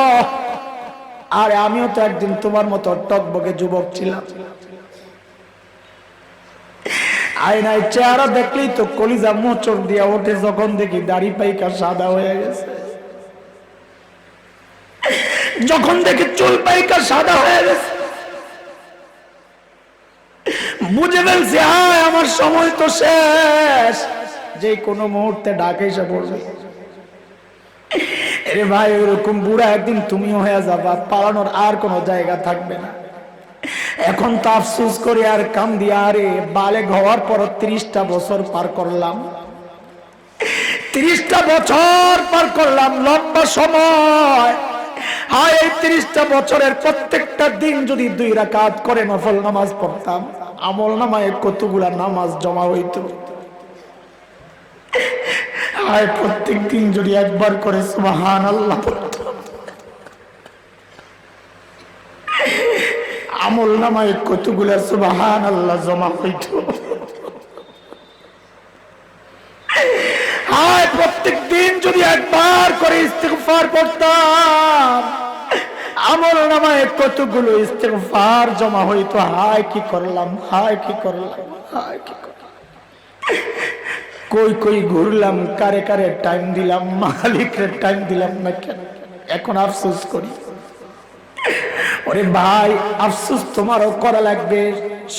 আরে আমিও তো একদিন তোমার মতো টকবকে যুবক ছিলাম। আয়নায় চেহারা দেখলেই তো কলিজা মোচড় দিয়া ওঠে, যখন দেখি দাড়ি পাইকা সাদা হয়ে গেছে, যখন দেখি চুল পাইকা সাদা হয়ে গেছে, বুঝে ফেলছি হায় আমার সময় তো শেষ, যে কোনো মুহূর্তে ডাকে এসে পড়বে। আরে ভাই, ওরকম বুড়া একদিন তুমিও হয়ে যাবা, পালানোর আর কোনো জায়গা থাকবে না। এখন তো আফসোস করি আর কাম দিয়া, আরে বালেগ হওয়ার পর 30টা বছর পার করলাম, 30টা বছর পার করলাম, লম্বা সময়। হায়, এই 30টা বছরের প্রত্যেকটা দিন যদি 2 রাকাত করে নফল নামাজ পড়তাম, আমল নামায় কতগুলা নামাজ জমা হইতো। হায়, প্রত্যেক দিন যদি একবার করে সুবহানাল্লাহ পড়তাম, আমল নামায় কতগুলা সুবহানাল্লাহ জমা হইতো। হায়, প্রত্যেক দিন যদি একবার করে ইস্তিগফার পড়তাম, আমল নামায় কতগুলো ইস্তিগফার জমা হইতো। হায় কি করলাম, হায় কি করলাম, হায় কি করলাম। কই কই ঘুরলাম, কারে কারে টাইম দিলাম, মালিকের টাইম দিলাম না কেন? এখন আফসোস করি। ওরে ভাই, আফসোস তোমারও করা লাগবে,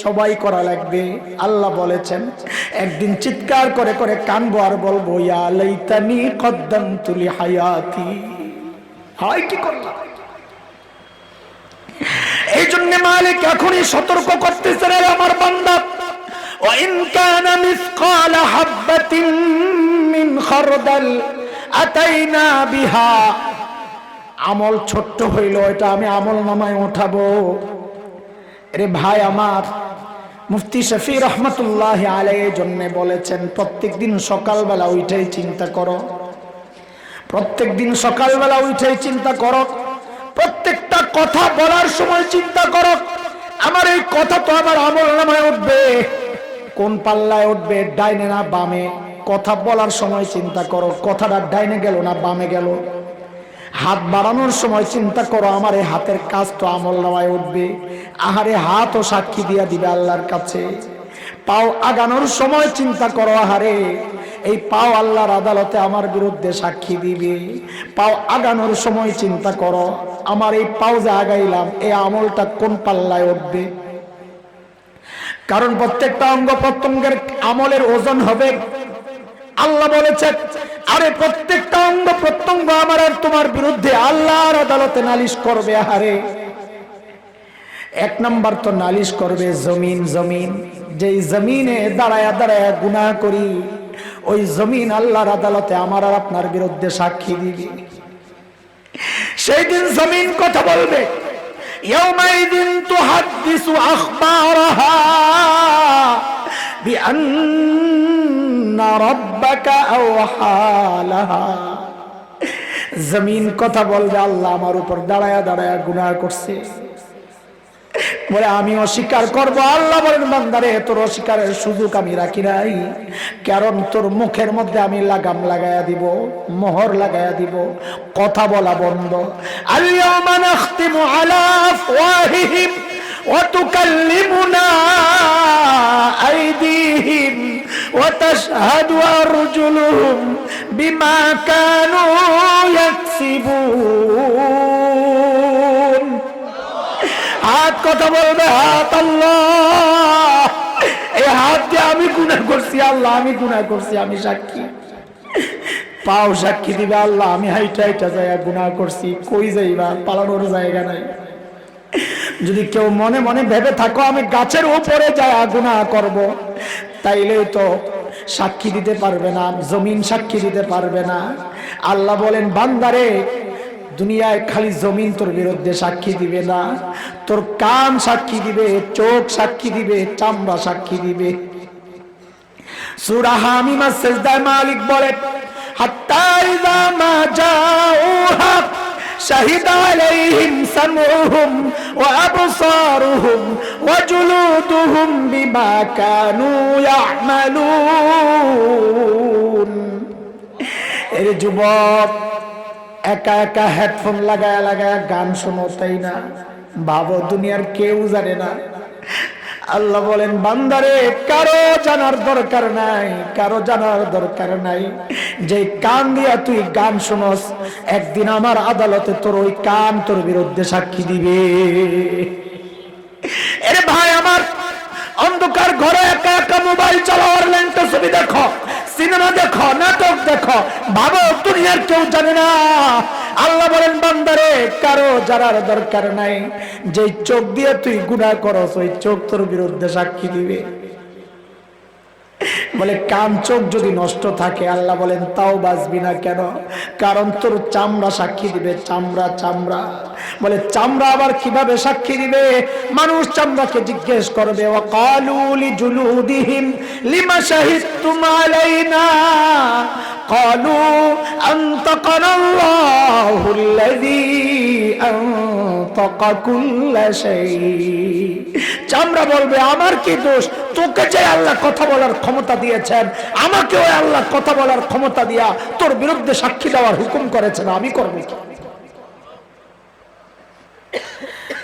সবাই করা লাগবে। আল্লাহ বলেছেন একদিন চিৎকার করে করে কানবো আর বলবো, ইয়া লাইতানি কদ্দামতু লিহায়াতি। হায় কি করলাম। এই জন্য মালিক এখনই সতর্ক করতেছে, রে আমার বান্দা, ওয়া ইন কানা মিসকালা হাববাতিন মিন খারদাল আতাইনা বিহা। আমল ছোট্ট হইল, এটা আমি আমল নামায় উঠাবো। রে ভাই আমার, মুফতি শফি রহমতুল্লাহ আলাইহির জন্য বলেছেন, প্রত্যেকদিন সকালবেলা উঠেই চিন্তা করো, প্রত্যেকদিন সকালবেলা উঠেই চিন্তা করো, প্রত্যেকটা কথা বলার সময় চিন্তা করো, আমার এই কথা তো আমার আমল নামায় উঠবে, কোন পাল্লায় উঠবে, ডাইনে না বামে। কথা বলার সময় চিন্তা করো, কথাটা ডাইনে গেল না বামে গেল। হাত বাড়ানোর সময় চিন্তা করো, আমার এই হাতের কাজ তো আমল নামায় উঠবে। আহারে, হাতও সাক্ষী দিয়া দিবে আল্লাহর কাছে। পাও আগানোর সময় চিন্তা করো, আহারে এই পাও আল্লাহর আদালতে আমার বিরুদ্ধে সাক্ষী দিবে। পাও আগানোর সময় চিন্তা করো, আমার এই পাও যে আগাইলাম, এই আমলটা কোন পাল্লায় উঠবে। কারণ প্রত্যেকটা অঙ্গ প্রত্যঙ্গের আমলের ওজন হবে। আল্লাহ বলেছেন, আরে প্রত্যেকটা অঙ্গ প্রত্যঙ্গ আমার আর তোমার বিরুদ্ধে আল্লাহর আদালতে নালিশ করবে। আরে এক নাম্বার তো নালিশ করবে জমিন। জমিন, যেই জমিনে দাঁড়ায়া দাঁড়ায়া গুনাহ করি, ওই জমিন আল্লাহর আদালতে আমার আর আপনার বিরুদ্ধে সাক্ষী দিবে। সেই দিন জমিন কথা বলবে, ইয়াউমাইদিন তুহাদ্দিসু আখবারাহা বিআন্না রাব্বাকা আওহা লাহা। জমিন কথা বলবে, আল্লাহ আমার উপর দাঁড়ায়া দাঁড়ায়া গুনাহ করছে, বলে আমি অস্বীকার করবো। আল্লাহ বলেন, বান্দারে তোর অস্বীকারের সুযোগ আমি রাখি নাই, কারণ তোর মুখের মধ্যে আমি লাগাম লাগায়া দিব, মোহর লাগায়া দিব, কথা বলা বন্ধ। আল-ইয়াওমা নাখতিমু আলা আফওয়াহিহিম ওয়া তুকাল্লিমুনা আইদিহিম ওয়া তাশহাদু আরজুলুহুম বিমা কানু ইয়াকসিবুন। হাত কথা বলবে, হাত আল্লাহ, এই হাত দিয়ে আমি গুনাহ করছি, আল্লাহ আমি গুনাহ করছি, আমি সাক্ষী। পাও সাক্ষী দিবে, আল্লাহ আমি হাইটা হাইটা যায় গুনাহ করছি। কই যাইবা, পালানোর জায়গা নাই। যদি কেউ মনে মনে ভেবে থাকো আমি গাছের উপরে যায় গুনাহ করব, তাইলে তো সাক্ষী দিতে পারবে না, জমিন সাক্ষী দিতে পারবে না। আল্লাহ বলেন বান্দারে, দুনিয়ায় খালি জমিন তোর বিরুদ্ধে সাক্ষী দিবে না, তোর কান সাক্ষী দিবে, চোখ সাক্ষী দিবে, চামড়া সাক্ষী দিবে। সূরা হামিমা সিজদায় মালিক বলে হাত্তা ইযা মা জাউহা শাহিদা আলাইহিম সামউহুম ওয়া আবসারুহুম ওয়া জুলুদুহুম বিমা কানু ইয়ামালুন। এর যুবক, একা একা হেডফোন লাগায়া লাগায়া গান শোনো, তাই না? ভাবো দুনিয়ার কেউ জানে না। আল্লাহ বলেন বান্দারে, কারো জানার দরকার নাই, কারো জানার দরকার নাই। যে কান দিয়া তুই গান শুনস, একদিন আমার আদালতে তোর ওই কান তোর বিরুদ্ধে সাক্ষী দিবে। এরে ভাই আমার, অন্ধকার ঘরে একা একা মোবাইল চালাওয়ার ল্যাংটা ছবি দেখো, সিনেমা দেখো, নাটক দেখো, ভাবো দুনিয়ার কেউ জানে না। আল্লাহ বলেন বান্দারে, কারো জানার দরকার নাই। যে চোখ দিয়ে তুই গুনাহ করস, ওই চোখ তোর বিরুদ্ধে সাক্ষী দিবে। বলে কান চোখ যদি নষ্ট থাকে, আল্লাহ বলেন তাও বাঁচবি না। কেন? কারণ তোর চামড়া সাক্ষী দিবে, চামড়া চামড়া। বলে চামড়া আবার কিভাবে সাক্ষী দিবে? মানুষ চামড়াকে জিজ্ঞেস করবে, ওয়াকালু লিজুলুদিহিম লিমা শাহিদতুম আলাইনা ক্বালু আনতাকানাল্লাহুল্লাযী আনতাকা কুল্লা শাই। চামড়া বলবে আমার কি দোষ? তোকে যে আল্লাহ কথা বলার ক্ষমতা দিয়েছেন, আমাকেও আল্লাহ কথা বলার ক্ষমতা দিয়া তোর বিরুদ্ধে সাক্ষী দেওয়ার হুকুম করেছেন, আমি করব কি?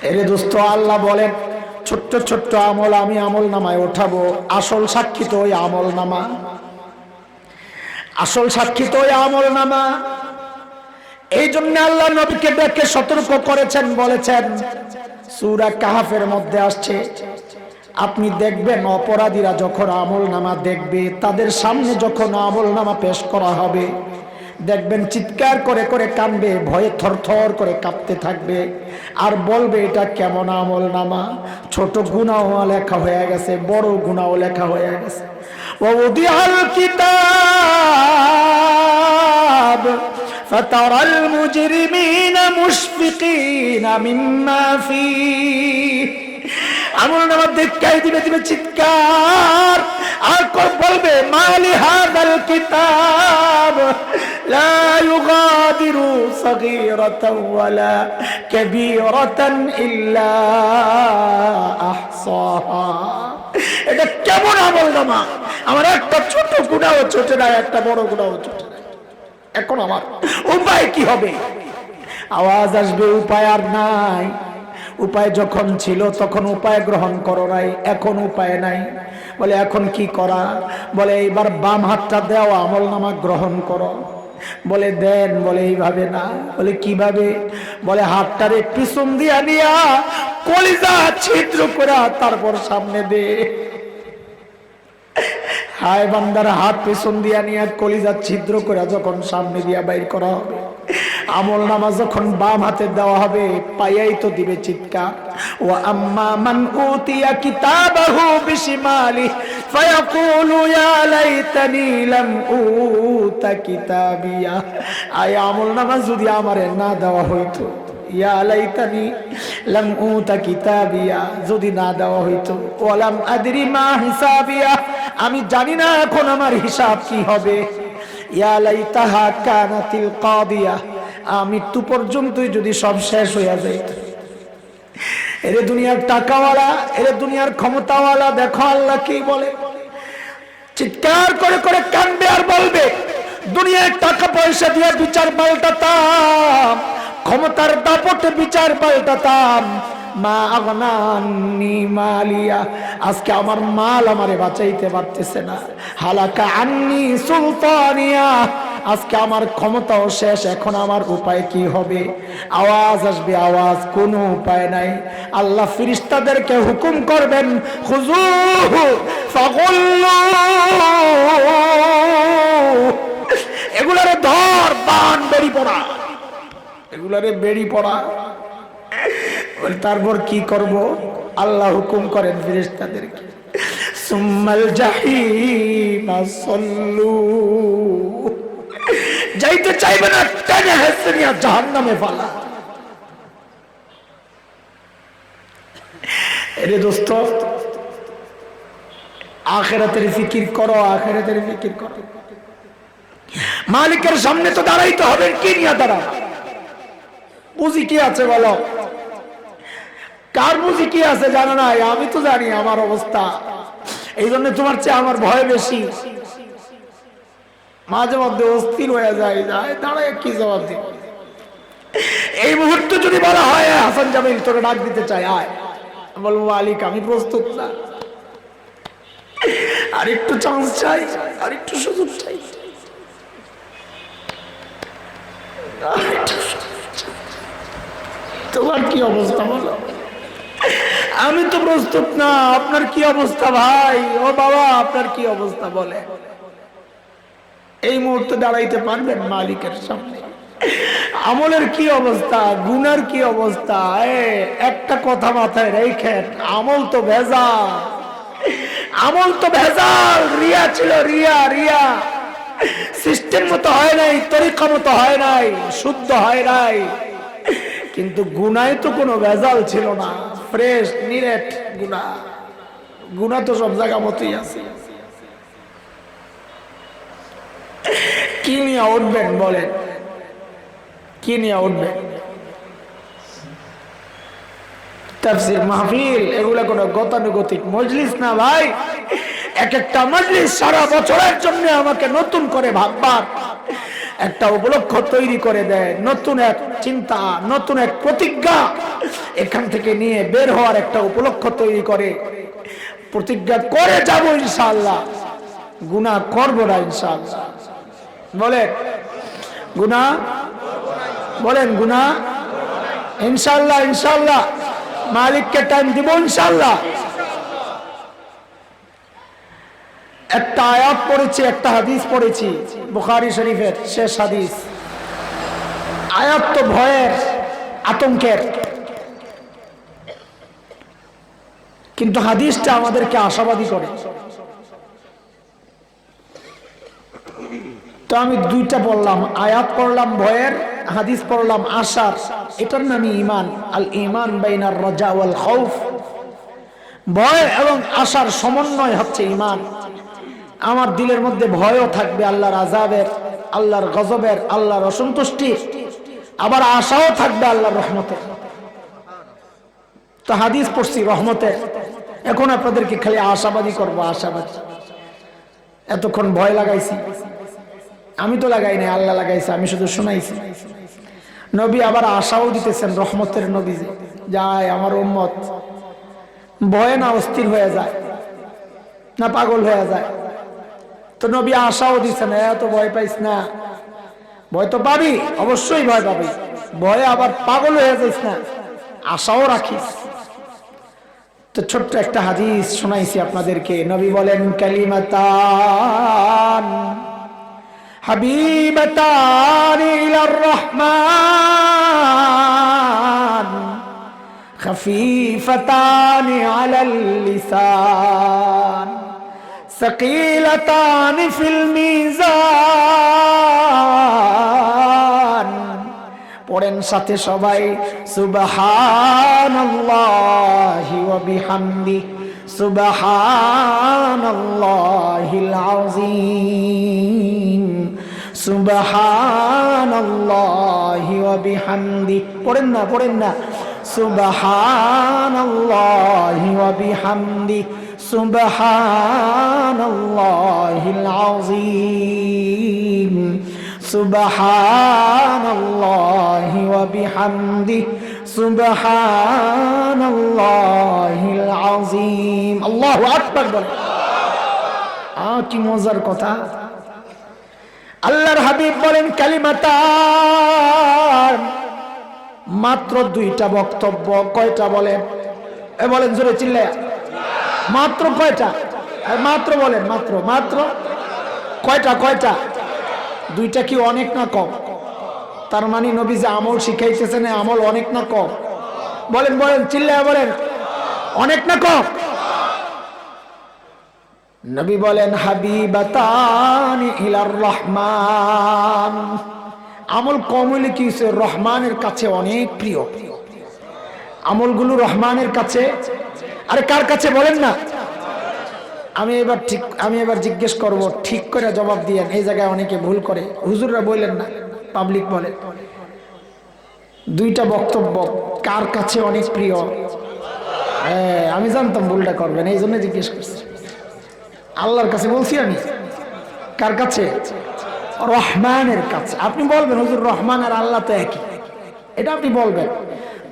এরে দোস্ত, আল্লাহ বলেন ছোট্ট ছোট্ট আমল আমি আমল নামায় ওঠাবো, আসল সাক্ষী তো ওই আমল নামা, আসল সাক্ষী তো ওই আমল নামা। এই জন্য আল্লাহ নবীকে ডেকে সতর্ক করেছেন, বলেছেন সূরা কাহাফের মধ্যে আসছে, আপনি দেখবেন অপরাধীরা যখন আমল নামা দেখবে, তাদের সামনে যখন আমল নামা পেশ করা হবে, দেখবেন চিৎকার করে করে কাঁদবে, ভয়ে থরথর করে কাঁপতে থাকবে, আর বলবে এটা কেমন আমল নামা, ছোট গুনাহ লেখা হয়ে গেছে, বড় গুনাহ লেখা হয়ে গেছে। ওয়াউদিআল কিতাব ফাতারাল মুজরিমিনা মুশফিকিনা মিম্মা ফীহ। আমল নামা দেখাই দিবে, দিবে চিৎকার, আর বলবে মালি হাদাল কিতাব লা ইউগাদিরু সগীরাতান ওয়ালা কাবীরাতান ইল্লা আহসাহা। এটা কেমন আমল নামা? আমার একটা ছোট গুনাহ ছোট না, একটা বড় গুনাহ ছোট না। এখন আমার উপায় কি হবে? আওয়াজ আসবে, উপায় আর নাই। উপায় যখন ছিল তখন উপায় গ্রহণ করো নাই, এখন উপায় নাই। বলে এখন কি করা? বলে এইবার বাম হাতটা দাও, আমল নামা গ্রহণ করো। বলে দেন। বলে এইভাবে না। বলে কিভাবে? বলে হাতটারে পিছন দিয়া নিয়া কলিজা ছিদ্র করে তারপর সামনে দে। হায় বান্দার, হাত পিছন দিয়া নিয়া কলিজা ছিদ্র করে যখন সামনে দিয়া বাইর করা হবে, আমল নামা যখন বাম হাতে দেওয়া হবে, পাইয়াই তো দিবে চিৎকার। ওয়া আম্মা মান উতিয়া কিতাবাহু বিশিমালি ফায়াকুলু ইয়া লাইতানি লাম উতা কিতাবিয়া। আয় আমল নামা যদি আমারে না দেওয়া হইতো, ইয়া লাইতানি লাম উতা কিতাবিয়া, যদি না দেওয়া হইতো, ওয়ালাম আদরি মা হিসাবিয়া, আমি জানি না এখন আমার হিসাব কি হবে। ইয়া লাইতাহা কানাতিল কাদিয়া, মৃত্যু পর্যন্তই যদি সব শেষ হইয়া যাইত। এরে দুনিয়ার টাকাওয়ালা, এরে দুনিয়ার ক্ষমতাওয়ালা, দেখো আল্লাহ কি বলে। চিৎকার করে করে কাঁদবে আর বলবে দুনিয়ার টাকা পয়সা দিয়ে বিচার পাল্টাতাম, ক্ষমতার দাপটে বিচার পাল্টাতাম, মা আগনানি মালিয়া, আজকে আমার মাল আমারে বাঁচাইতে পারতেছে না। হালাকা আন্নি সুলতানিয়া, আজকে আমার ক্ষমতাও শেষ, এখন আমার উপায় কি হবে? আওয়াজ আসবে, আওয়াজ, কোনো উপায় নাই। আল্লাহ ফেরেশতাদেরকে হুকুম করবেন, খুযুহু ফাগুল্লু, এগুলারে ধর, বান বেরি পড়া, এগুলারে বেরি পড়া। তারপর কি করব? আল্লাহ হুকুম করেন ফেরেশতাদেরকে, সুম্মাল জাহিম সাল্লু, যাইতে চাইবে না টেনে হেসে নিয়ে জাহান্নামে ফালা। এরে দোস্ত, আখিরাতের ফিকির করো, আখিরাতের ফিকির করো। মালিকের সামনে তো দাঁড়াইতে হবে, কি নিয়ে দাঁড়া? বুঝি কি আছে বলো? কার বুঝি কি আছে জানো না? আমি তো জানি আমার অবস্থা, এই জন্য তোমার চেয়ে আমার ভয় বেশি। মাঝে মধ্যে অস্থির হয়ে যায়, দাঁড়ায় কি জবাব দিব। এই মুহূর্তে যদি বলা হয় হাসান জামিল তোকে ডাক দিতে চাই, আয়, বলবো মালিক আমি প্রস্তুত না, আর একটু চান্স চাই, আর একটু সুযোগ চাই। তোমার কি অবস্থা বলো? আমি তো প্রস্তুত না। আপনার কি অবস্থা ভাই? ও বাবা, আপনার কি অবস্থা বলে? এই মুহূর্তে দাঁড়াইতে পারবেন মালিকের সামনে? আমলের কি অবস্থা, গুনার কি অবস্থা? একটা কথা মাথায় রেখেন, আমল তো ভেজাল, আমল তো ভেজাল। রিয়া ছিল, রিয়া রিয়া সিস্টেম মতো হয় নাই, তরিকা মতো হয় নাই, শুদ্ধ হয় নাই। কিন্তু গুনায় তো কোনো ভেজাল ছিল না, ফ্রেশ নিরেট গুনাহ। গুনাহ তো সব জায়গা মতোই আছে। কি নিয়ে উঠবেন বলেন? কি নিয়ে উঠবেন? তাফসীর মাহফিল এগুলা কোনো গতানুগতিক মজলিস না ভাই। এক একটা মজলিস সারা বছরের জন্য আমাকে নতুন করে ভাববার একটা উপলক্ষ তৈরি করে দেয়, নতুন এক চিন্তা, নতুন এক প্রতিজ্ঞা এখান থেকে নিয়ে বের হওয়ার একটা উপলক্ষ তৈরি করে। প্রতিজ্ঞা করে যাব ইনশাআল্লাহ, গুনাহ করব না ইনশাআল্লাহ। বলেন গুনাহ, বলেন গুনাহ ইনশাআল্লাহ। ইনশাআল্লাহ মালিককে টাইম দিব ইনশাআল্লাহ। একটা আয়াত পড়েছি, একটা হাদিস পড়েছি, বুখারী শরীফের শেষ হাদিস। আয়াত তো ভয়ের, আতঙ্কের, কিন্তু হাদিসটা আমাদেরকে আশাবাদী করে। তো আমি দুইটা পড়লাম, আয়াত পড়লাম ভয়ের, হাদিস পড়লাম আশার। এটার নামই ঈমান। আল ঈমান বাইনার রাজা ওয়াল খাউফ। ভয় এবং আশার সমন্বয় হচ্ছে ঈমান। আমার দিলের মধ্যে ভয়ও থাকবে আল্লাহর আযাবের, আল্লাহর গজবের, আল্লাহর অসন্তুষ্টির, আবার আশাও থাকবে আল্লাহর রহমতের। তো হাদিস পড়ছি রহমতের, এখন আপনাদেরকে খালি আশাবাদী করবো, আশাবাদী। এতক্ষণ ভয় লাগাইছি, আমি তো লাগাই নাই, আল্লাহ লাগাইছে, আমি শুধু শোনাইছি। নবী আবার আশাও দিতেছেন, রহমতের নবী যায় আমার উম্মত ভয়ে না অস্থির হয়ে যায়, না পাগল হয়ে যায়। তো নবী আশাও দিচ্ছেন, এত ভয় পাইস না, ভয় তো পাবি, অবশ্যই ভয় পাবি, ভয়ে আবার পাগল হয়ে যাইস না, আশাও রাখিস। তো ছোট্ট একটা হাদিস শোনাইছি আপনাদেরকে। নবী বলেন কালিমাতান হাবিবাতান ইলার রহমান خفيفتان على اللسان ثقيلتان في الميزان পড়েন সাথে সবাই সুবহানাল্লাহি ওয়া বিহামদি সুবহানাল্লাহিল আযীম সুবহানাল্লাহি ওয়া বিহামদি। পড়েন না, পড়েন না। সুবহানাল্লাহি ওয়া বিহামদি সুবহানাল্লাহিল আযীম সুবহানাল্লাহি ওয়া বিহামদি সুবহানাল্লাহিল আযীম। আল্লাহু আকবার বল। কি মজার কথা। আল্লাহর হাবিব বলেন কালিমাতান, মাত্র দুইটা বক্তব্য। কয়টা বলেন? বলেন জোরে চিল্লায়া, মাত্র কয়টা? মাত্র বলেন, মাত্র মাত্র কয়টা? কয়টা? দুইটা কি অনেক না কম? তার মানে নবী যে আমল শিখাইতেছেন, আমল অনেক না কম? বলেন বলেন চিল্লায়া বলেন, অনেক না কম? নবী বলেন হাবিবাতানি ইলার রহমান, আমল কম হইলে কি হইছে, রহমানের কাছে অনেক প্রিয়। আমলগুলো রহমানের কাছে, আরে কার কাছে বলেন না। আমি এবার জিজ্ঞেস করব, ঠিক করে জবাব দিয়েন। এই জায়গায় অনেকে ভুল করে, হুজুররা বললেন না, পাবলিক বলে। দুইটা বক্তব্য, কার কাছে অনেক প্রিয়? হ্যাঁ, আমি জানতাম ভুলটা করবেন, এই জন্য জিজ্ঞেস করছি। আল্লাহর কাছে বলছি আমি, কার কাছে? রহমানের কাছে। আপনি বলবেন হুজুর রহমান আর আল্লাহ তো একই, এটা আপনি বলবেন।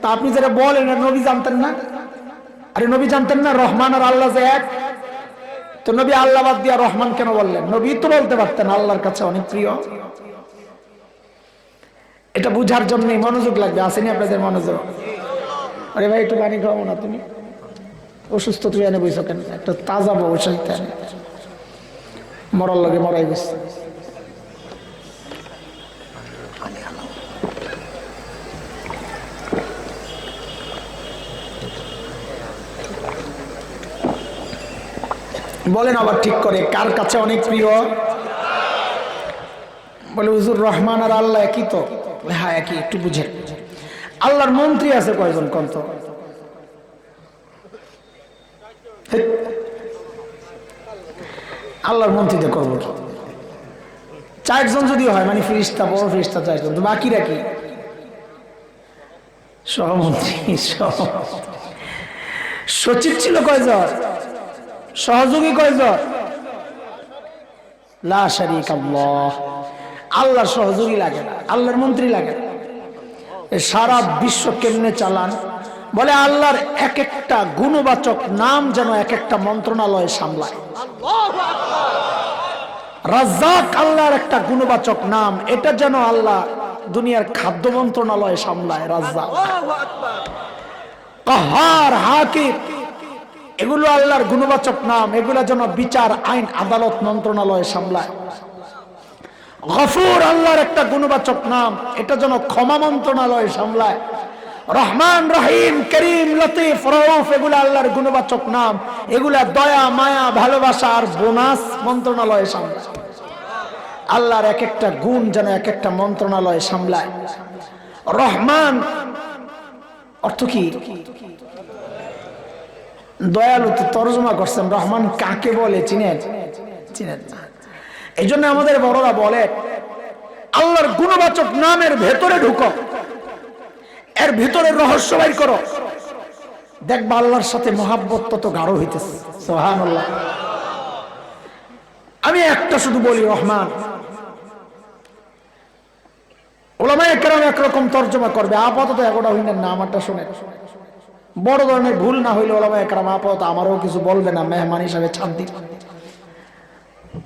তা আপনি যেটা বলেন নবী জানতেন না? আরে নবী জানতেন না রহমান আর আল্লাহ যে এক? তো নবী আল্লাহ বাদ দিয়া রহমান কেন বললেন? নবী তো বলতে পারতেন আল্লাহর কাছে অনেক প্রিয়। এটা বুঝার জন্যই মনোযোগ লাগবে। আসেনি আপনাদের মনোযোগ? আরে ভাই একটু পানি খাওয়াবো না? তুমি অসুস্থ, তুই এনে বইছো কেন? একটা তাজা বসাইতে মরার লগে মরাই গেছে। বলেন আবার ঠিক করে, কার কাছে অনেক প্রিয়? বলে হুজুর রহমান আর আল্লাহ একই তো? হ্যাঁ একই। একটু বুঝেন, আল্লাহর মন্ত্রী আছে কয়জন কোন তো? আল্লাহর মন্ত্রীতে করবো কি? 4 জন যদি হয়, মানে ফেরেশতা, বড় ফেরেশতা 4 জন, তো বাকিরা কি? সহমন্ত্রী। সচিব ছিল কয়জন? সহযোগী কয়জন? লা শারীকা আল্লাহ। আল্লাহর সহযোগী লাগে না, আল্লাহর মন্ত্রী লাগে না। সারা বিশ্ব কেমনে চালান? বলে আল্লাহর এক একটা গুণবাচক নাম যেন এক একটা মন্ত্রণালয় সামলায়। রাজ্জাক আল্লাহর একটা গুণবাচক নাম, এটা যেন আল্লাহ দুনিয়ার খাদ্য মন্ত্রণালয় সামলায়। রাজ্জাক, কাহার, হাকিম, এগুলো আল্লাহর গুণবাচক নাম, এগুলো যেন বিচার, আইন, আদালত মন্ত্রণালয় সামলায়। গফুর আল্লাহর একটা গুণবাচক নাম, এটা যেন ক্ষমা মন্ত্রণালয় সামলায়। রহমান, রহিম, করিম, লতিফ, রউফ, এগুলো আল্লাহর গুণবাচক নাম, এগুলা দয়া, মায়া, ভালোবাসা আর বোনাস মন্ত্রণালয় সামলায়। আল্লাহর এক একটা গুণ যেন এক একটা মন্ত্রণালয় সামলায়। রহমান অর্থ কি? দয়ালু। তো তর্জমা করছেন রহমান কাকে বলে চিনেন? চিনেন না। এই জন্য আমাদের বড়রা বলে আল্লাহর গুণবাচক নামের ভেতরে ঢুকো, এর ভিতরে রহস্য বাইর করো, দেখবা আল্লাহর সাথে মহাব্বত তত গাঢ় হইতেছে। সুবহানাল্লাহ। আমি একটা শুধু বলি, রহমান। উলামায়ে কেরাম একরকম তর্জমা করবে, আপাতত এগোটা হইলেন না, আমারটা শুনেন। বড় ধরনের ভুল না হইলে উলামায়ে কেরাম আপাতত আমারও কিছু বলবে না, মেহমান হিসাবে ছাড় দিন।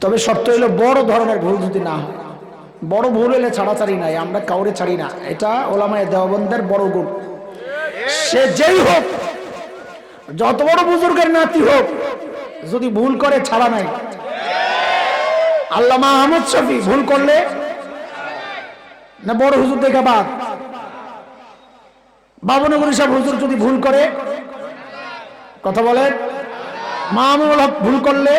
তবে শর্ত হইল বড় ধরনের ভুল যদি না হয়। বড় ভুল হইলে ছাড়াছাড়ি নাই, আমরা কাউরে ছাড়ি না। এটা উলামায়ে দেওবন্দের বড় গুণ। সে যেই হোক, যত বড় বুজুর্গের নাতি হোক, যদি ভুল করে ছাড়া নাই। আল্লামা আহমদ শফি ভুল করলে না বড় হুজুর দেখা বাদ। বাবনগরী সাহেব হুজুর যদি ভুল করে, কথা বলেন, মামুনুল হক ভুল করলে,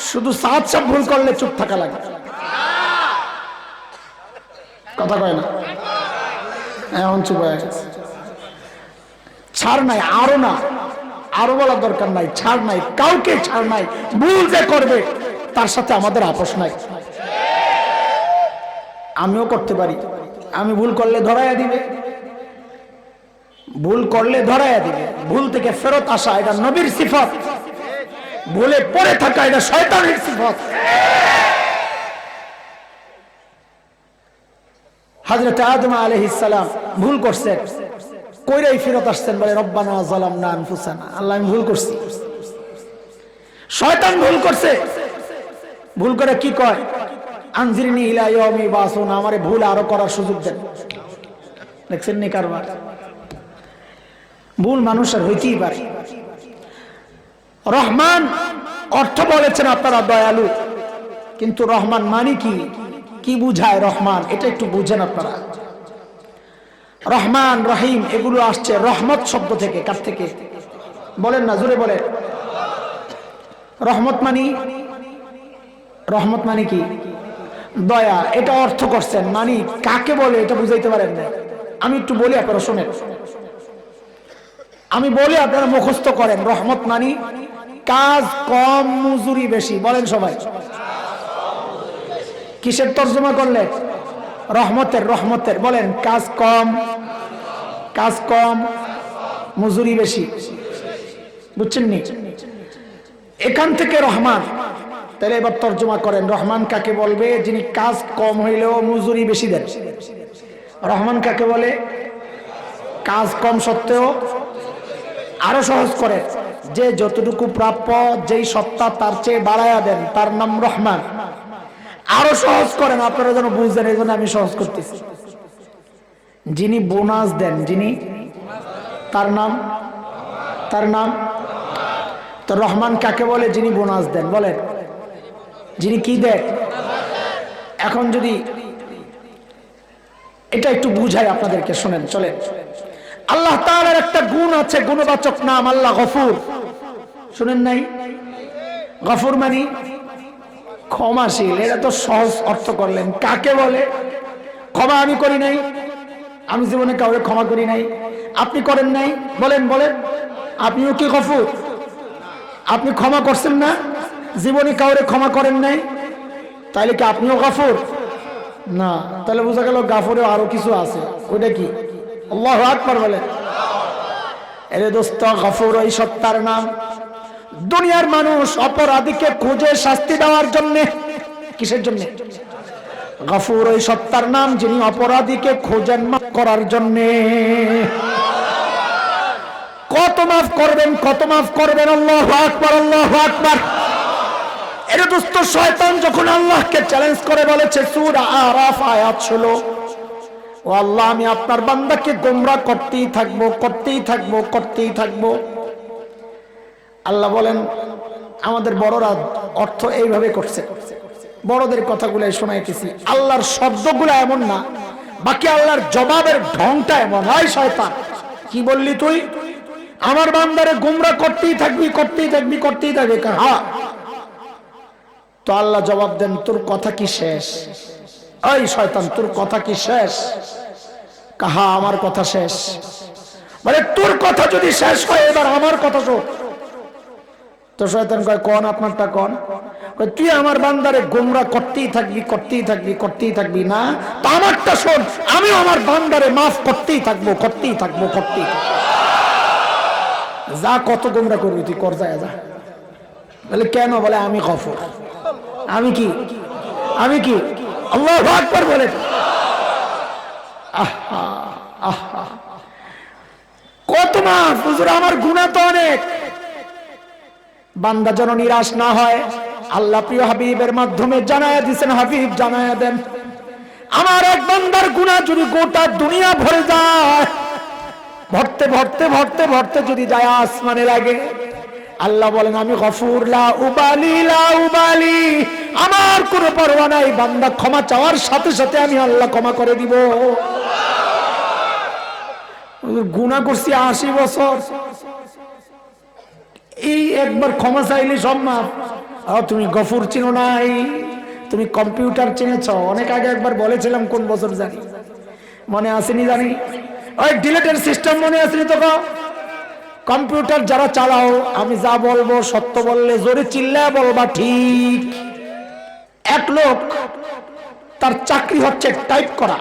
শুধু সাদ সাহেব ভুল করলে চুপ থাকা লাগে। কথা কয় না? এখন চুপ হয়ে গেছে। ছাড় নাই, আরো না, আরো বলার দরকার নাই। ছাড় নাই, কাউকে ছাড় নাই। ভুল যে করবে তার সাথে আমাদের আপোষ নাই। আমিও করতে পারি, আমি ভুল করলে ধরাইয়া দিবে, ভুল করলে ধরাইয়া দিবে। ভুল থেকে ফেরত আসা এটা নবীর সিফত, ভুলে পড়ে থাকা এটা শয়তানের সিফত। হযরত আদম আলাইহিস সালাম ভুল করছেন, কইরাই ফেরত আসছেন, বলে রব্বানা যালামনা আনফুসানা, আল্লাহ আমি ভুল করছি। শয়তান ভুল করছে, ভুল করে কি কয়, আনজিরনি ইলা ইয়াউমি ইউবাসুন, আমারে ভুল আরো করার সুযোগ দেন। দেখছেন নি কারবার? ভুল মানুষের হইতেই পারে। রহমান অর্থ বলেছেন আপনারা দয়ালু, কিন্তু রহমান মানে কি, কি বুঝায় রহমান, এটা একটু বুঝেন আপনারা। রহমান, রহিম এগুলো আসছে রহমত শব্দ থেকে। কার থেকে বলেন না, জোরে বলেন। রহমত মানে কি? দয়া। এটা অর্থ করছেন, মানে কাকে বলে এটা বুঝাইতে পারেন না। আমি একটু বলি, আপনারা শোনেন, আমি বলি আপনারা মুখস্থ করেন। রহমত মানে কাজ কম মজুরি বেশি। বলেন সবাই। কিসের তর্জমা করলেন? রহমতের। বলেন কাজ কম মজুরি বেশি। বুঝছেন নি? এখান থেকে রহমান। তাহলে এবার তর্জমা করেন, রহমান কাকে বলবে? যিনি কাজ কম হইলেও মজুরি বেশি দেন। রহমান কাকে বলে? কাজ কম সত্ত্বেও আরো সহজ করে, যে যতটুকু প্রাপ্য যেই সত্তা তার চেয়ে বাড়ায়া দেন, তার নাম রহমান। আরো সহজ করেন, আপনারা যেন বুঝলেন, এই জন্য আমি সহজ করতেছি। যিনি বোনাস দেন, যিনি, তার নাম তো রহমান কাকে বলে? যিনি বোনাস দেন। বলেন, যিনি কি দেন? এখন যদি এটা একটু বুঝাই আপনাদেরকে, শোনেন, চলেন। আল্লাহ তাআলার একটা গুণ আছে, গুণবাচক নাম আল্লাহ গফুর। শুনেন নাই? গফুর মানে ক্ষমাশীল। এটা তো সহজ অর্থ করলেন। কাকে বলে? ক্ষমা আমি করি নাই, আমি জীবনে কাউকে ক্ষমা করি নাই, আপনি করেন নাই। বলেন আপনিও কি গফুর? আপনি ক্ষমা করছেন না, জীবনে কাউরে ক্ষমা করেন নাই, তাইলে কি আপনিও গফুর? না। তাহলে বোঝা গেল গাফুরে আরো কিছু আছে। ওইটা কি? আল্লাহু আকবার বলেন। এরে দোস্ত, গফুর ওই সত্তার নাম। দুনিয়ার মানুষ অপরাধীকে খুঁজে শাস্তি দেওয়ার জন্য, কিসের জন্য? গফুর ওই সত্তার নাম যিনি অপরাধীকে খোঁজেন মাফ করার জন্য। কত মাফ করবেন? আল্লাহু আকবার, আল্লাহু আকবার। এরে দোস্ত, শয়তান যখন আল্লাহকে চ্যালেঞ্জ করে বলেছে, সূরা আরাফ আয়াত 16, ও আল্লাহ, আমি আপনার বান্দাকে গোমরাহ করতেই থাকবো। আল্লাহ বলেন, আমাদের বড়রা অর্থ এইভাবে করছে, বড়দের কথাগুলো শোনাইতেছি। আল্লাহর শব্দগুলো এমন না, বাকি আল্লাহর জবাবের ঢংটা এমন। হয় শয়তান, কি বললি তুই? আমার বান্দারে গোমরাহ করতেই থাকবি। হ্যাঁ। তো আল্লাহ জবাব দেন, তোর কথা কি শেষ? ওই শয়তান, তোর কথা কি শেষ? কাহা, আমার কথা শেষ। বলে, তোর কথা যদি শেষ হয়, এবার আমার কথা শোন। তো শয়তান কয়, কোন আপনারটা কোন? তুই আমার বান্দারে গোমরাহ করতেই থাকবি না, তো আমারটা শোন, আমি আমার বান্দারে মাফ করতেই থাকবো। যা, কত গোমরাহ করবি তুই, কর, যা। বলে কেন? বলে আমি গফুর। আমি কি? আল্লাহু আকবার বলেন। কত মাফ হুজুর, আমার গুনাহ তো অনেক। বান্দা যেন নিরাশ না হয়, আল্লাহ প্রিয় হাবিবের মাধ্যমে জানায়া দিয়েছেন, হাবিব জানায়া দেন, আমার এক বান্দার গুনাহ যদি গোটা দুনিয়া ভরে যায়, ভরতে যদি যায় আসমানে লাগে, আল্লাহ বলেন, আমি গফুর, লা উবালি, আমার কোনো পরোয়া নাই। বান্দা ক্ষমা চাওয়ার সাথে সাথে আমি আল্লাহ ক্ষমা করে দিব। গুনাহ করছি 80 বছর, এই একবার ক্ষমা চাইলে সব মাফ। তুমি গফুর চিনো নাই, তুমি কম্পিউটার চিনেছ। অনেক আগে একবার বলেছিলাম, কোন বছর জানি, মনে আসেনি জানি, ওই ডিলেটের সিস্টেম মনে আসেনি তো? কম্পিউটার যারা চালাও, আমি যা বলবো সত্য বললে জোরে চিল্লায় বলবা ঠিক। এক লোক, তার চাকরি হচ্ছে টাইপ করা,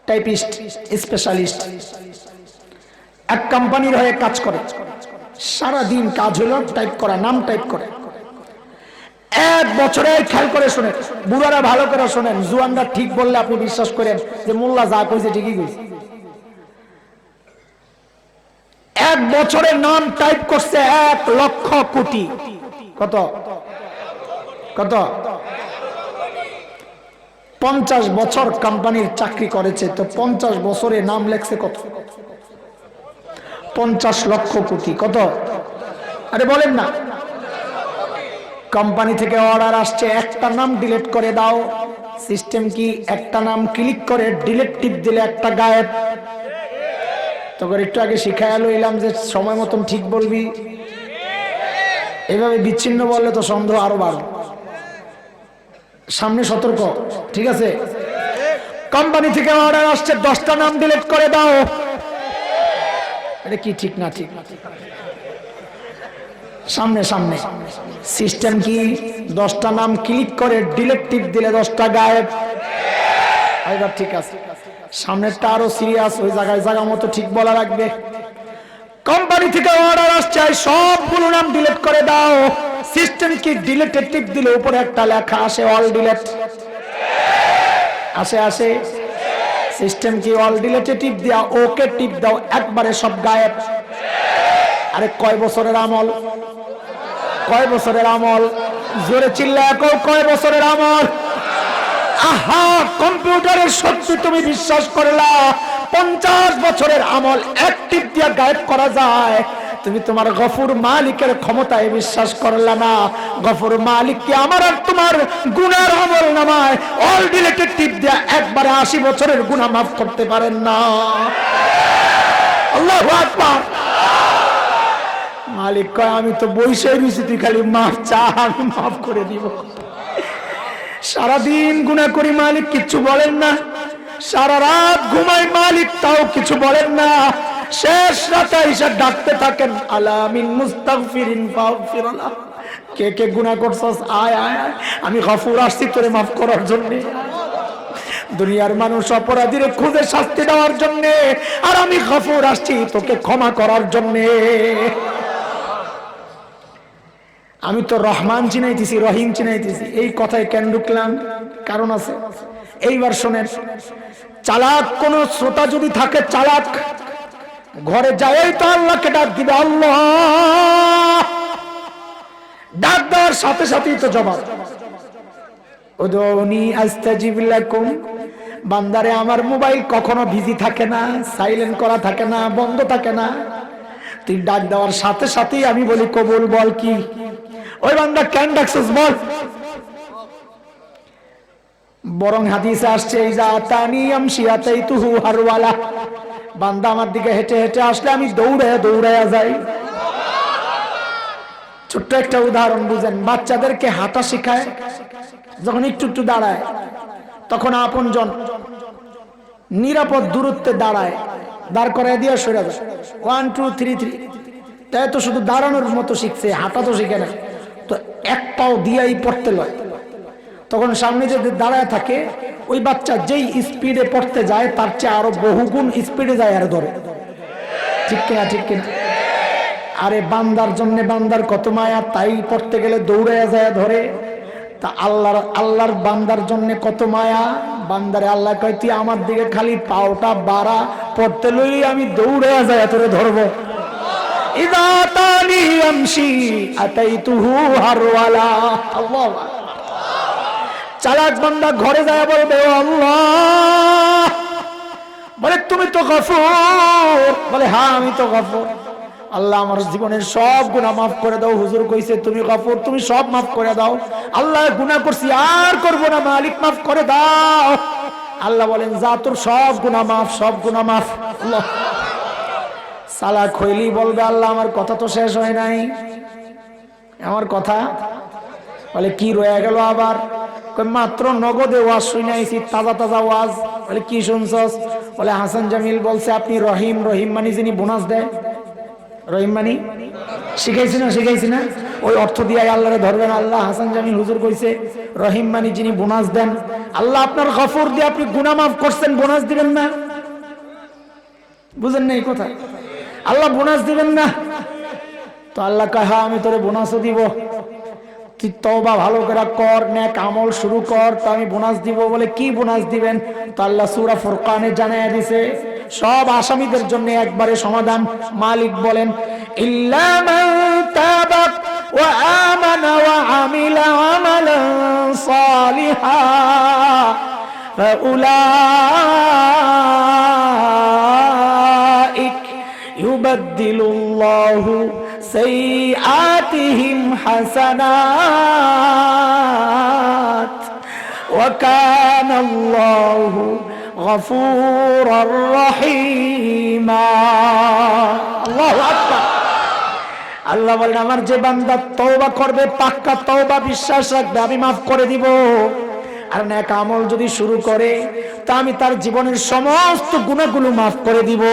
টাইপিস্ট, স্পেশালিস্ট। এক কোম্পানির হয়ে কাজ করে, সারাদিন কাজ হলো টাইপ করা, নাম টাইপ করে। এক বছরে, খেয়াল করে শোনেন, বুড়ারা ভালো করে শোনেন, জুয়ানরা ঠিক বললে আপনি বিশ্বাস করেন যে মোল্লা যা কইছে ঠিকই কইছে। এক বছরে নাম টাইপ করছে 1 লক্ষ কোটি। কত? 50 বছর কোম্পানির চাকরি করেছে, তো 50 বছরে নাম লেখছে কত? 50 লক্ষ কোটি। কত? আরে বলেন না। কোম্পানি থেকে অর্ডার আসছে, একটা নাম ডিলিট করে দাও। সিস্টেম কি? একটা নাম ক্লিক করে ডিলিট টিপ দিলে একটা গায়েব। তখন একটু আগে শিখায় লইলাম যে সময় মতন ঠিক বলবি। এইভাবে বিচ্ছিন্ন বললে তো সন্দেহ আরো বাড়বে। সামনে সতর্ক, ঠিক আছে? কোম্পানি থেকে অর্ডার আসছে 10টা নাম ডিলিট করে দাও। এটা কি ঠিক না? ঠিক সামনে সামনে সিস্টেম কি? 10টা নাম ক্লিক করে ডিলিট টিপ দিলে 10টা গায়েব। এবার ঠিক আছে, সামনেরটা আরো সিরিয়াস, ওই জায়গায় জায়গা মতো ঠিক বলা রাখবে। কোম্পানি থেকে অর্ডার আসছে সবগুলো নাম ডিলিট করে দাও। সিস্টেম কি? ডিলিটে টিপ দিলে উপরে একটা লেখা আসে অল ডিলিট। আসে সিস্টেম কি? অল ডিলিটে টিপ দিয়া ওকে টিপ দাও, একবারে সব গায়েব। আরে কয় বছরের আমল? কয় বছরের আমল? জোরে চিল্লায় কও, কয় বছরের আমল? আহা, কম্পিউটারের সত্যি তুমি বিশ্বাস করলা 50 বছরের আমল এক টিপ দিয়া গায়েব করা যায়। তুমি তোমার গফুর মালিকের ক্ষমতায় বিশ্বাস করলা না। গফুর মালিক কি আমার আর তোমার গুনার আমল নামায় অল ডিলিটেড টিপ দিয়া একবারে 80 বছরের গুনাহ মাফ করতে পারেন না? আল্লাহু আকবার। মালিক কয় আমি তো বইসে রইছি, তুই খালি মাফ চা, আমি মাফ করে দিব। সারাদিন গুনাহ করি, মালিক কিছু বলেন না। সারা রাত ঘুমাই, মালিক তাও কিছু বলেন না। শেষ রাতে এসে ডাকতে থাকেন, আলা মিন মুস্তাগফিরিন ফাগফিরলাহ। কে কে গুনাহ করছস? আয় আয়, আমি গফুর আসছি তোরে মাফ করার জন্য। দুনিয়ার মানুষ অপরাধীরে খুঁজে শাস্তি দেওয়ার জন্য, আর আমি গফুর আসছি তোকে ক্ষমা করার জন্য। আমি তো রহমান চিনাইতেছি, রহিম চিনাইতেছি। এই কথায় কেন ঢুকলাম? কারণ আছে। এইবার শোনেন, চালাক কোন শ্রোতা যদি থাকে, চালাক ঘরে যাই তো আল্লাহকে ডাক দিবে, আল্লাহ। ডাক দেওয়ার সাথে সাথেই তো জবাব। উদউনি আস্তাজিব লাকুম। বান্দারে আমার মোবাইল কখনো বিজি থাকে না, সাইলেন্ট করা থাকে না, বন্ধ থাকে না। তুই ডাক দেওয়ার সাথে সাথেই আমি বলি কবুল। বল কি? ওই বান্দা কেন ডাকছিস বল। বরং হাদিসে আসছে, ইজা আতানি আমশিয়াতাইতুহু হারওয়ালা। বান্দা আমার দিকে হেঁটে হেঁটে আসলে আমি দৌড়ায়া যাই। ছোট্ট একটা উদাহরণ বুঝেন। বাচ্চাদেরকে হাঁটা শেখায়, যখন একটু একটু দাঁড়ায় তখন আপনজন নিরাপদ দূরত্বে দাঁড়ায়, দাঁড় করায় দিয়ে সরে যায়। 1 2 3 3। তাই তো শুধু দাঁড়ানোর মতো শিখছে, হাঁটা তো শিখে না। তো এক পাও দিয়েই পড়তে লয়। তখন সামনে যে দাঁড়ায় থাকে ওই বাচ্চা যেই স্পিডে পড়তে যায় তার চেয়ে আরো বহুগুণ স্পিডে যায় আর ধরে। ঠিক কিনা? ঠিক কিনা? আরে বান্দার জন্য বান্দার কত মায়া, তাই পড়তে গেলে দৌড়াইয়া যায় ধরে। তা আল্লাহর বান্দার জন্য কত মায়া। বান্দারে আল্লাহ কয়, তুই আমার দিকে খালি পাওটা বাড়া, পড়তে লইলে আমি দৌড়াইয়া যায় তোরে ধরবো। ইযা তানি আমশি আতাইতুহু হারওয়ালা। আল্লাহু আকবার। চালাক বান্দা ঘরে যায় বলবে, ও আল্লাহ। বলে তুমি তো গফুর। বলে হ্যাঁ আমি তো গফুর। আল্লাহ আমার জীবনের সব গুনাহ মাফ করে দাও। হুজুর কইছে তুমি গফুর, তুমি সব মাফ করে দাও। আল্লাহ গুনাহ করছি আর করব না, মালিক মাফ করে দাও। আল্লাহ বলেন, যা তোর সব গুনাহ মাফ, সব গুনাহ মাফ। আল্লাহ। চালাক হইলি বলবে, আল্লাহ আমার কথা তো শেষ হয় নাই। আমার কথা বলে কি রয়ে গেল আবার? মাত্র নগদে ওয়াজ শুনে আইছি, তাজা তাজা ওয়াজ। বলে কি শুনছস? বলে হাসান জামিল বলছে আপনি রহিম। রহিম মানে যিনি বোনাস দেয়। রহিম মানে শিখাইছি না? ওই অর্থ দিয়ে আল্লাহরে ধরবেন। আল্লাহ হাসান জামিল হুজুর কইছে রহিম মানে যিনি বোনাস দেন। আল্লাহ আপনার গফুর দিয়ে আপনি গুনাহ মাফ করছেন, বোনাস দিবেন না? বুঝেন না এই কথা? আল্লাহ বোনাস দিবেন না? তো আল্লাহ কয় হ্যাঁ আমি তোরে বোনাসও দিব, তুই তওবা ভালো করে কর, নেক আমল শুরু কর, তো আমি বোনাস দিব। বলে কি বোনাস দিবেন? তো আল্লাহ সূরা ফুরকানে জানায়া দিয়েছে সব আসামীদের জন্য একবারে সমাধান। মালিক বলেন, ইল্লা মান তাবা ওয়া আমানা ওয়া আমিলা আমালান সালিহা ফাউলাইক ইউবাদদিলুল্লাহু সাইয়্যাতিহিম হাসানাত ওয়া কানাল্লাহু গফুরার রহিমা। আল্লাহু আকবার। আল্লাহ আল্লাহ বলেন আমার যে বান্দা তওবা করবে, পাক্কা তওবা, বিশ্বাস রাখবে, আমি মাফ করে দিব। আর নেক আমল যদি শুরু করে তা আমি তার জীবনের সমস্ত গুনাহগুলো মাফ করে দিব।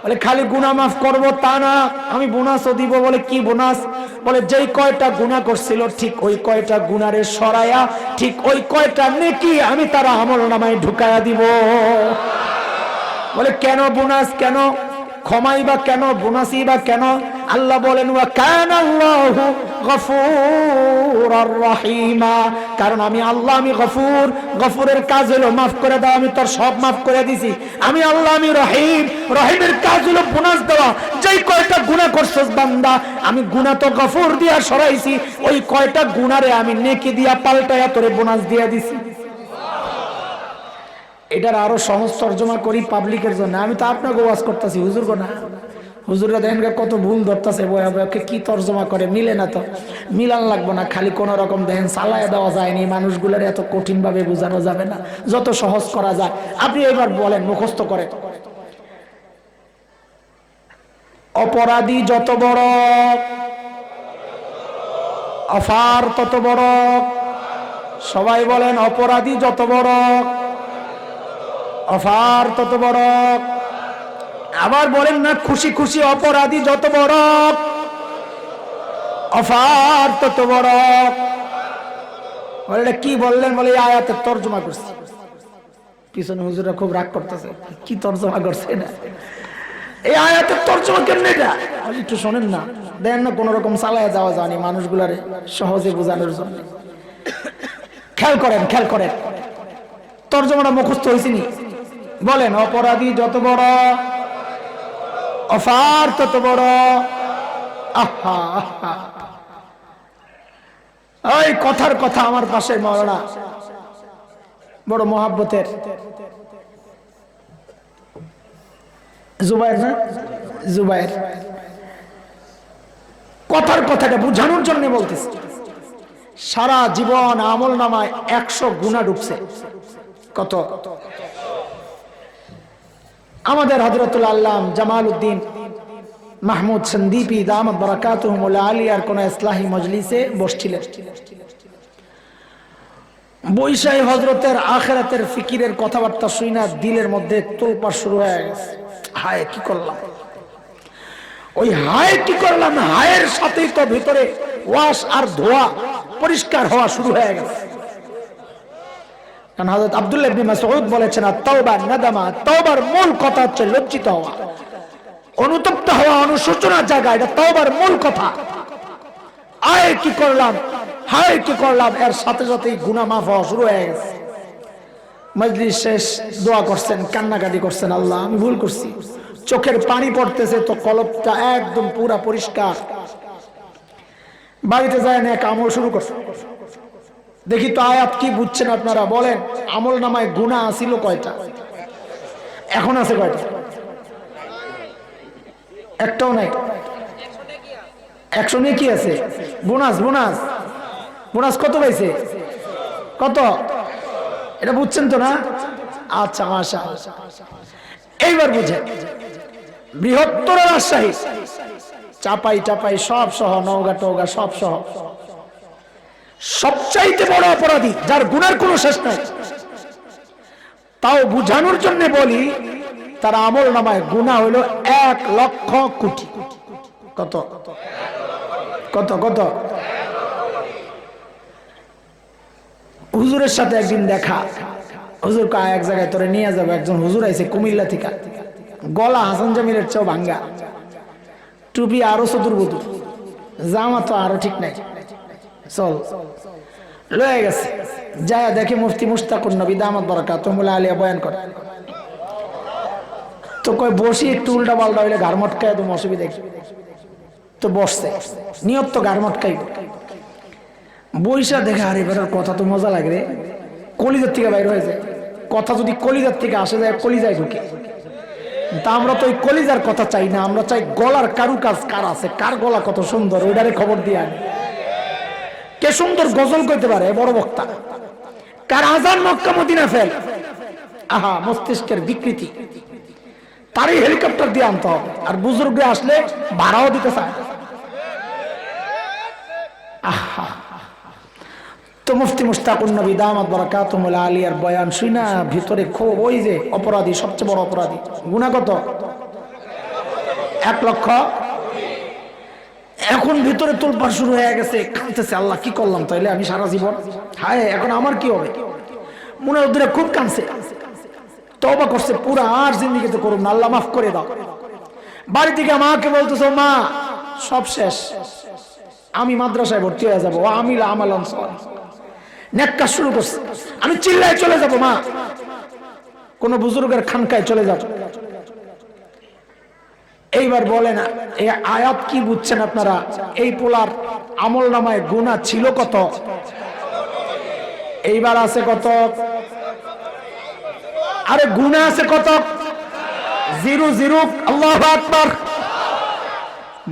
বলে খালি গুনাহ মাফ করব তা না, আমি বোনাসও দিব। বলে কি বোনাস? বলে যেই কয়টা গুনাহ করছিল ঠিক ওই কয়টা গুনারে সরায়া ঠিক ওই কয়টা নেকি আমি তার আমলনামায় ঢুকায়া দিব। বলে কেন বোনাস, কেন ক্ষমাই বা কেন, বোনাসই বা কেন? আল্লাহ বলেন ওয়া কানাল্লাহু গফুরুর রহিমা, কারণ আমি আল্লাহ, আমি গফুর। গফুরের কাজ হলো মাফ করে দাও, আমি তোর সব মাফ করে দিছি। আমি আল্লাহ, আমি রহিম। রহিমের কাজ হলো বোনাস দেওয়া। যেই কয়টা গুনাহ করছস বান্দা, আমি গুনাহ তো গফুর দিয়া সরাইছি, ওই কয়টা গুনারে আমি নেকি দিয়া পাল্টায়া তোরে বোনাস দিয়া দিছি। এটার আরো সহজ তর্জমা করি পাবলিকের জন্য। আমি তো আপনাকে ওয়াজ করতেছি, হুজুর গো না। হুজুররা দেখেন কত ভুল ধরতেছে, বয়াবকে কি তর্জমা করে, মিলে না তো। মিলান লাগবো না, খালি কোন রকম দেখেন চালায় দেওয়া যায়নি। মানুষগুলোর এত কঠিন ভাবে বোঝানো যাবে না, যত সহজ করা যায়। আপনি এবার বলেন, মুখস্থ করে, অপরাধী যত বড় অফার তত বড়। সবাই বলেন অপরাধী যত বড় অফার তত বড়। আবার বলেন না, খুশি খুশি অপরাধী যত বড় অফার তত বড়। বলে কি বললেন? বলে এই আয়াতের তর্জমা করছি। পিছনে হুজুরা খুব রাগ করতেছে, কি তর্জমা করছে না, এই আয়াতের তর্জমা কেমন এটা? একটু শোনেন না, দেন না, কোন রকম চালায় যাওয়া যায়নি মানুষগুলারে সহজে বোঝানোর জন্য। খেয়াল করেন, খেয়াল করেন, তর্জমাটা মুখস্থ হয়েছে নি? বলেন অপরাধী যত বড় অফার তত বড়। আহা আহা, ওই কথার কথা আমার পাশে মাওলানা বড় মহাব্বতের জুবায়ের, না জুবায়ের, কথার কথাটা বুঝানোর জন্য বলতেছি। সারা জীবন আমল নামায় 100 গুনাহ ঢুকছে। কত? আমাদের হযরতুল আল্লাম জামালউদ্দিন মাহমুদ সন্দীপী দামাত বারাকাতুহুল আলিয়ার কোন ইসলাহি মজলিসে বসছিলেন। বৈশাই হযরতের আখিরাতের ফিকিরের কথাবার্তা শুনে দিলের মধ্যে তোলপাড় শুরু হয়ে গেছে। হায় কি করলাম, ওই হায় কি করলাম, হায়ের সাথেই তো ভিতরে ওয়াশ আর ধোয়া পরিষ্কার হওয়া শুরু হয়ে গেছে। কারণ হযরত আব্দুল্লাহ ইবনে মাসউদ বলেছেন তাওবা নাদামা, তাওবার মূল কথা হচ্ছে লজ্জিত হওয়া, অনুতপ্ত হওয়া, অনুশোচনার জায়গা, এটা তাওবার মূল কথা। আয় কি করলাম, হায় কি করলাম, এর সাথে সাথেই গুনাহ মাফ হওয়া শুরু হয়ে গেছে। মজলিস শেষ, দোয়া করছেন, কান্নাকাটি করছেন, আল্লাহ আমি ভুল করছি। চোখের পানি পড়তেছে, তো কলবটা একদম পুরা পরিষ্কার। বাড়িতে যায় না, এক আমল শুরু করছে। দেখি তো আয়াত কি বুঝছেন আপনারা, বলেন। আমল নামায় গুনাহ আছিল কয়টা? এখন আছে কয়টা? একটাও নাই। 100 নেকি আছে। বোনাস, বোনাস, বোনাস কত পাইছে? কত? এটা বুঝছেন তো না? আচ্ছা, মাশাআল্লাহ। এইবার বুঝেন, বৃহত্তর রাজশাহী, চাপাই টাপাই সব সহ, নওগাঁ টওগাঁ সব সহ, সবচাইতে বড় অপরাধী যার গুনার কোনো শেষ নাই, তাও বুঝানোর জন্য বলি, তার আমল নামায় গুনাহ হইল 1 লক্ষ কোটি। কত? কত? কত? হুজুরের সাথে একদিন দেখা, হুজুর কা এক জায়গায় তোরে নিয়ে যাবে। একজন হুজুর আইছে কুমিল্লা থেকে, গলা হাসান জামিলের চেয়েও ভাঙ্গা, টুপি আরো চতুর্বুতু, জামা তো আরো ঠিক নাই। চল, লয়ে গেছে। যায় দেখে মুফতি মুশতাকুর নবী দামাত বারাকাতুহুল আলিয়া বয়ান করে। তো কই বসি, একটু উল্টা পাল্টা হইলে ঘাড় মটকায়, তুমি অসুবিধা কি? তো বসছে, নিয়ত তো ঘাড় মটকাই। বইসা দেখে আরে বেটার কথা তো মজা লাগে রে, কলিজার থেকে বাইর হয়ে যায়। কথা যদি কলিজার থেকে আসে যায়, কলিজায় ঢুকে। তা আমরা তো ওই কলিজার কথা চাই না, আমরা চাই গলার কারুকাজ কার আছে, কার গলা কত সুন্দর, ওইটারে খবর দিয়ে আনি। কে সুন্দর গজল কইতে পারে, বড় বক্তা, কার আজান মক্কা মদিনা ফেল, আহা মস্তিষ্কের বিকৃতি, তারই হেলিকপ্টার দিয়ে আনতে হবে। আর বুজুর্গে আসলে ভাড়াও দিতে চায়। আহা, তো মুফতি মুশতাকুন নবী দামাত বারাকাতুহুল আলিয়ার বয়ান শুনা ভিতরে খুব ওই যে অপরাধী, সবচেয়ে বড় অপরাধী গুনাহ কত? 1 লক্ষ। এখন ভিতরে তোলপাড় শুরু হয়ে গেছে, কাঁদতেছে, আল্লাহ কি করলাম তাইলে আমি সারা জীবন, হায় এখন আমার কি হবে? মনে ওদের খুব কাঁদছে, তওবা করছে, পুরা আর জিন্দেগিতে করুন না, আল্লাহ মাফ করে দাও। বাড়ি থেকে মাকে বলতেছো, মা সব শেষ, আমি মাদ্রাসায় ভর্তি হয়ে যাবো, আমি আমালান নেককার শুরু করছে, আমি চিল্লায় চলে যাব, মা কোন বুজুর্গের খানকায় চলে যাব। এইবার বলেন এই আয়াত কি বুঝছেন আপনারা? এই পোলার আমল নামায় গুনাহ ছিল কত? এইবার আছে কত? আরে গুনাহ আছে কত? 0 আল্লাহু আকবার।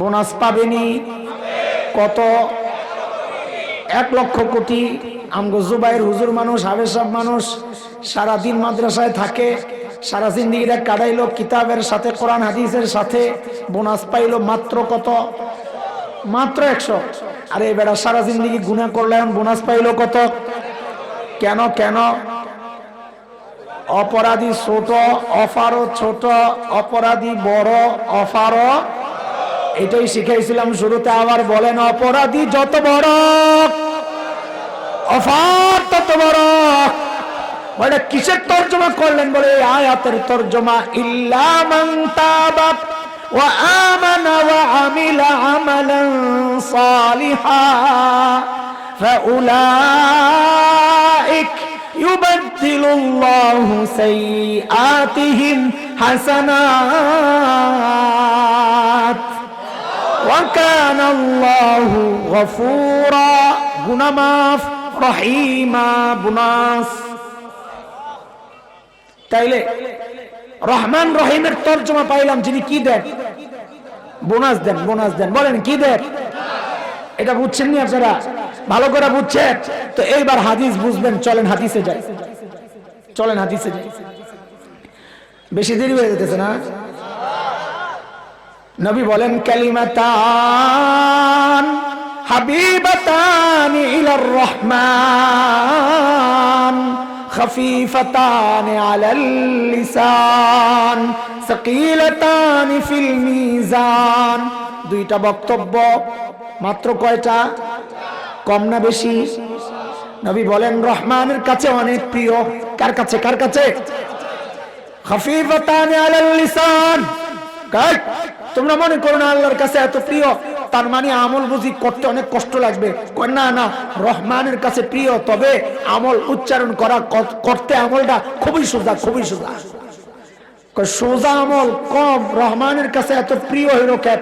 বোনাস পাবেনি কত? 1 লক্ষ কোটি। আমগো জুবাইর হুজুর মানুষ, হাবেজ সাহেব মানুষ, সারাদিন মাদ্রাসায় থাকে, সারা জিন্দেগিটা কাটাইলো কিতাবের সাথে, কোরআন হাদিসের সাথে, বোনাস পাইলো মাত্র কত? মাত্র 100। আরে বেটা সারা জিন্দেগি গুনাহ করলে এখন বোনাস পাইলো কত? কেন কেন? অপরাধী ছোট, অফারও ছোট, অপরাধী বড়, অফারও। এটাই শিখাইছিলাম শুরুতে, আবার বলেন অপরাধী যত বড় অফার তত বড়। বলে কিসের তর্জমা করলেন? বলে আয়াতের তর্জমা, ইল্লা মান তাবা ওয়া আমানা ওয়া আমিলা আমালান সালিহা ফাউলাইক ইউবাদদিলুল্লাহু সাইয়্যাতিহিম হাসানাত ওয়া কানাল্লাহু গফুরা। গুনাহ মাফ, রহিমা, বোনাস। তাইলে রহমান রহিমের তর্জমা পাইলাম, যিনি কি দেন? বোনাস দেন, বোনাস দেন। বলেন কি দেন? এটা বুঝছেন নি আপনারা? ভালো করে বুঝছেন তো এইবার হাদিস বুঝবেন। চলেন হাদিসে যাই, চলেন হাদিসে যাই। বেশি দেরি হয়ে যেতেছে না? নবী বলেন কালিমাতান হাবিবাতান ইলার রহমান خفيفتان على اللسان ثقيلتان في الميزان। দুইটা বক্তব্য মাত্র কয়টা? কম না বেশি? নবী বলেন রহমানের কাছে অনেক প্রিয়। কার কাছে? কার কাছে? খফিফাতান আলাল লিসান। কাই তোমরা মনে করো না আল্লাহর কাছে এত প্রিয়, তার মানে আমল বুঝি করতে অনেক কষ্ট লাগবে? না না, রহমানের কাছে প্রিয়, তবে আমল উচ্চারণ করা, করতে আমলটা খুবই সোজা, খুবই সোজা। সোজা আমল কম, রহমানের কাছে এত প্রিয় হইল কেন?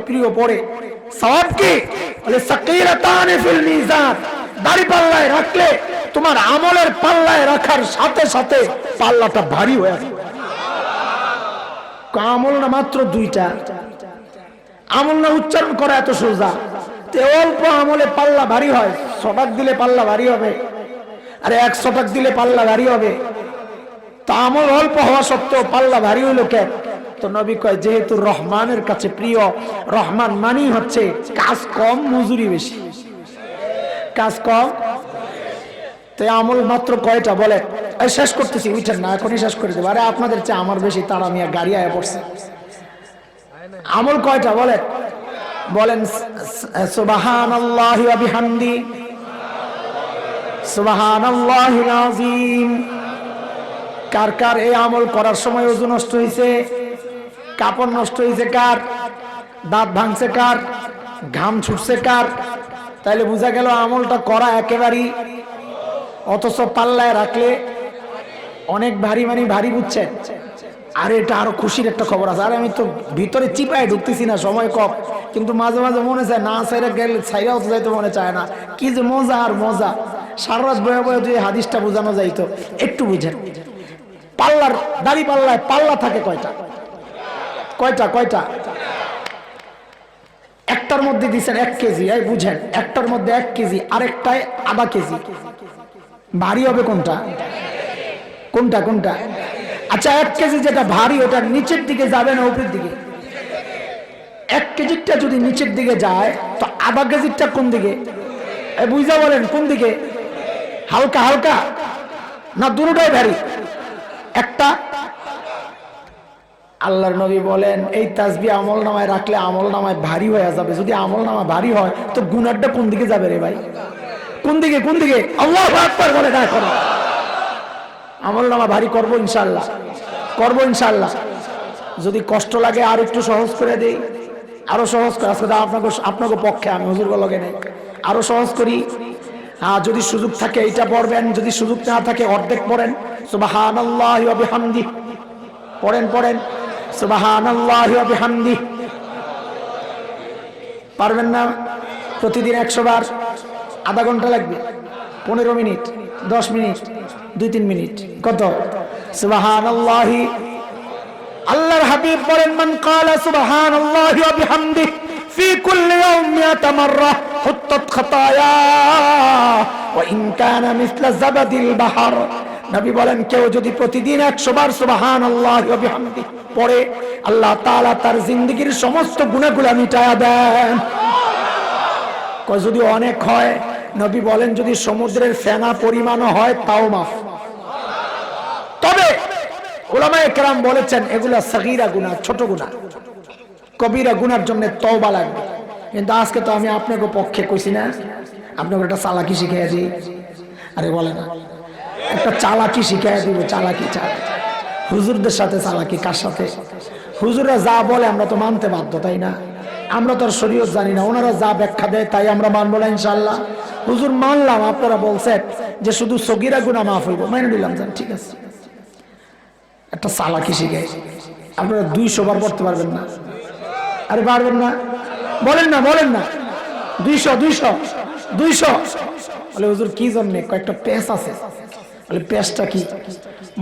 প্রিয় পড়ে সওয়াব কি? বলে সাকিলাতান ফিল মিজান। দাড়ি পাল্লায় রাখলে তোমার আমলের পাল্লায় রাখার সাথে সাথে পাল্লাটা ভারী হয়ে যাবে। আমল না মাত্র 2টা, আমল না উচ্চারণ করা এত সোজা। অল্প আমলে পাল্লা ভারী হয়। 100 টাকা দিলে পাল্লা ভারী হবে, আরে 100 টাকা দিলে পাল্লা ভারী হবে। তা আমল অল্প হওয়া সত্ত্বেও পাল্লা ভারী হইল কেন? তো নবী কয় যেহেতু রহমানের কাছে প্রিয়, রহমান মানি হচ্ছে কাজ কম মজুরি বেশি। কাজ কম, তো আমল মাত্র কয়টা? বলে শেষ করতেছি, উঠেন না, এখনই শেষ করে দেবো। আরে আপনাদের চেয়ে আমার বেশি তারা, আমি গাড়ি আয়া পড়ছে। আমল কয়টা বলে? বলেন সুবহানাল্লাহি ওয়া বিহামদি, সুবহানাল্লাহিল আযীম। কার কার এই আমল করার সময় ওযু নষ্ট হয়েছে? কাপড় নষ্ট হয়েছে কার? দাঁত ভাঙছে কার? ঘাম ছুটছে কার? তাইলে বোঝা গেল আমলটা করা একেবারেই, অথচ পাল্লায় রাখলে অনেক ভারী, মানে ভারী। বুঝছেন? আর এটা আরো খুশির একটা খবর আছে। আর আমি তো ভিতরে চিপায় ঢুকতেছি না, সময় কম, কিন্তু মাঝে মাঝে মনে চায় না, সাইরা গেলে সাইরাও তো যাইতে মনে চায় না। কি যে মজা আর মজা! সারা রাত বয়ে বয়ে যদি হাদিসটা বোঝানো যাইতো। একটু বুঝেন, পাল্লার দাড়ি পাল্লায় পাল্লা থাকে কয়টা? কয়টা? কয়টা? একটার মধ্যে দিচ্ছেন 1 কেজি। এই বুঝেন, একটার মধ্যে 1 কেজি, আরেকটায় আধা কেজি। ভারী হবে কোনটা? কোনটা? কোনটা? আচ্ছা, 1 কেজি যেটা ভারী ওটা নিচের দিকে যাবে না উপরের দিকে? 1 কেজিটা যদি নিচের দিকে যায় তো আধা কেজিরটা কোন দিকে? বুঝা বলেন কোন দিকে? হালকা হালকা না দুটোটাই ভারী? একটা। আল্লাহর নবী বলেন এই তাসবিহ আমল নামায় রাখলে আমল নামায় ভারী হয়ে যাবে। যদি আমল নামা ভারী হয় তো গুনাহটা কোন দিকে যাবে রে ভাই? কোন দিকে? কোন দিকে? আল্লাহু আকবার বলে না করো। আমল নামা ভারী করবো ইনশাআল্লাহ, করবো ইনশাআল্লাহ। যদি কষ্ট লাগে আর একটু সহজ করে দেই, আরো সহজ করে। আজকে আপনাকে পক্ষে আমি হুজুর লগে নেই, আরো সহজ করি। যদি সুযোগ থাকে এইটা পড়বেন, যদি সুযোগ না থাকে অর্ধেক পড়েন। সুবহানাল্লাহি ওয়া বিহামদিহি পড়েন, পড়েন সুবহানাল্লাহি ওয়া বিহামদিহি। পারবেন না? প্রতিদিন 100 বার, আধা ঘন্টা লাগবে, 15 মিনিট, 10 মিনিট, 2-3 মিনিট। কত? সুবহানাল্লাহি। আল্লাহর হাবিব বলেন মান ক্বালা সুবহানাল্লাহি ওয়া বিহামদিহি ফি কুল্লি ইয়াউম 100 মাররা হুত্তাত খাতায়া ওয়া ইন কানা মিসলা জাবাদিল বাহর। নবী বলেন কেউ যদি প্রতিদিন 100 বার সুবহানাল্লাহি ওয়া বিহামদিহি পড়ে, আল্লাহ তাআলা তার জিন্দেগীর সমস্ত গুনাহগুলো মিটায়া দেন। কয় যদি অনেক হয়, নবী বলেন যদি সমুদ্রের ফেনা পরিমাণও হয় তাও মাফ। তবে উলামায়ে কেরাম বলেছেন এগুলা সগীরা গুনাহ, ছোট গুনাহ। কবিরা গুনার জন্য তওবা লাগবে। কিন্তু আজকে তো আমি আপনাকে পক্ষে কইছি না, আপনাকে একটা চালাকি শিখিয়ে দিই। আরে বলে না, একটা চালাকি শিখিয়ে দিব। চালাকি, হুজুরদের সাথে চালাকি। কার সাথে? হুজুররা যা বলে আমরা তো মানতে বাধ্য, তাই না? আমরা তো আর শরীয়ত জানি না, ওনারা যা ব্যাখ্যা দেয় তাই আমরা মানবো না ইনশাআল্লাহ। হুজুর মানলাম, আপনারা বলছেন যে শুধু সগীরা গুনাহ মাফ হইব, মেনে নিলাম, জান ঠিক আছে। একটা চালাকি শিখে আপনারা 200 বার পড়তে পারবেন না? আরে পারবেন না? বলেন না, বলেন না। 200 200 200 বলে হুজুর কি জন্য? কয়েকটা পেশ আছে। বলে পেশটা কি?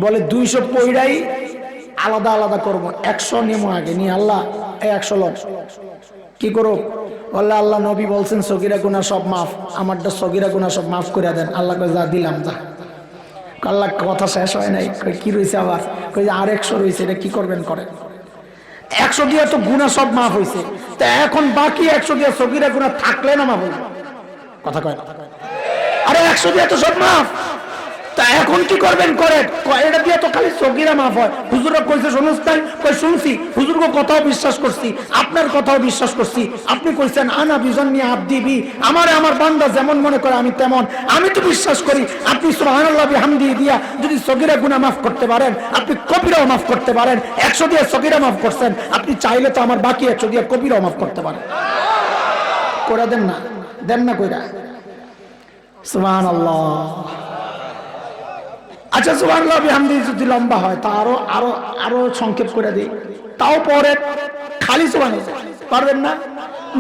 বলে 200 পয়রাই আলাদা আলাদা করব। 100 নেমো আগে নিয়ে আল্লাহ এই 100 লট কি করো? বললে আল্লাহ নবী বলছেন সগীরা গুনাহ সব মাফ, আমারটা সগীরা গুনাহ সব মাফ করে দেন। আল্লাহ কই যা দিলাম, যা। আল্লাহ কথা শেষ হয় নাই, কই কি রইছে আবার? কই যে আর 100 রইছে, এটা কি করবেন করেন। 100 দিয়ে তো গুনাহ সব মাফ হইছে, তা এখন বাকি 100 দিয়ে সগীরা গুনাহ থাকলে না মাফ হইবে? কথা কয় না? আরে 100 দিয়ে তো সব মাফ, তা এখন কি করবেন করেন। এটা দিয়ে তো খালি সগীরা মাফ হয়। হুজুররা কইছে শুনুস তাই? কই শুনছি, হুজুরকে কথাও বিশ্বাস করছি, আপনার কথাও বিশ্বাস করছি। আপনি কইছেন আনা বিজন্নি আবদি বি, আমারে আমার বান্দা যেমন মনে করে আমি তেমন। আমি তো বিশ্বাস করি আপনি সুবহানাল্লাহ বিহামদিহি দিয়া যদি সগীরা গুনাহ মাফ করতে পারেন, আপনি কবিরাও মাফ করতে পারেন। 100 দিয়ে সগীরা মাফ করছেন, আপনি চাইলে তো আমার বাকি 100 দিয়ে কবিরাও মাফ করতে পারেন। করে দেন না? দেন না কইরা? সুবহানাল্লাহ। আচ্ছা সুবহানাল্লাহ বিহামদিহি যদি লম্বা হয় তা আরো আরো আরো সংক্ষেপ করে দিই, তাও পরে খালি সুবহানাল্লাহ পারবেন না?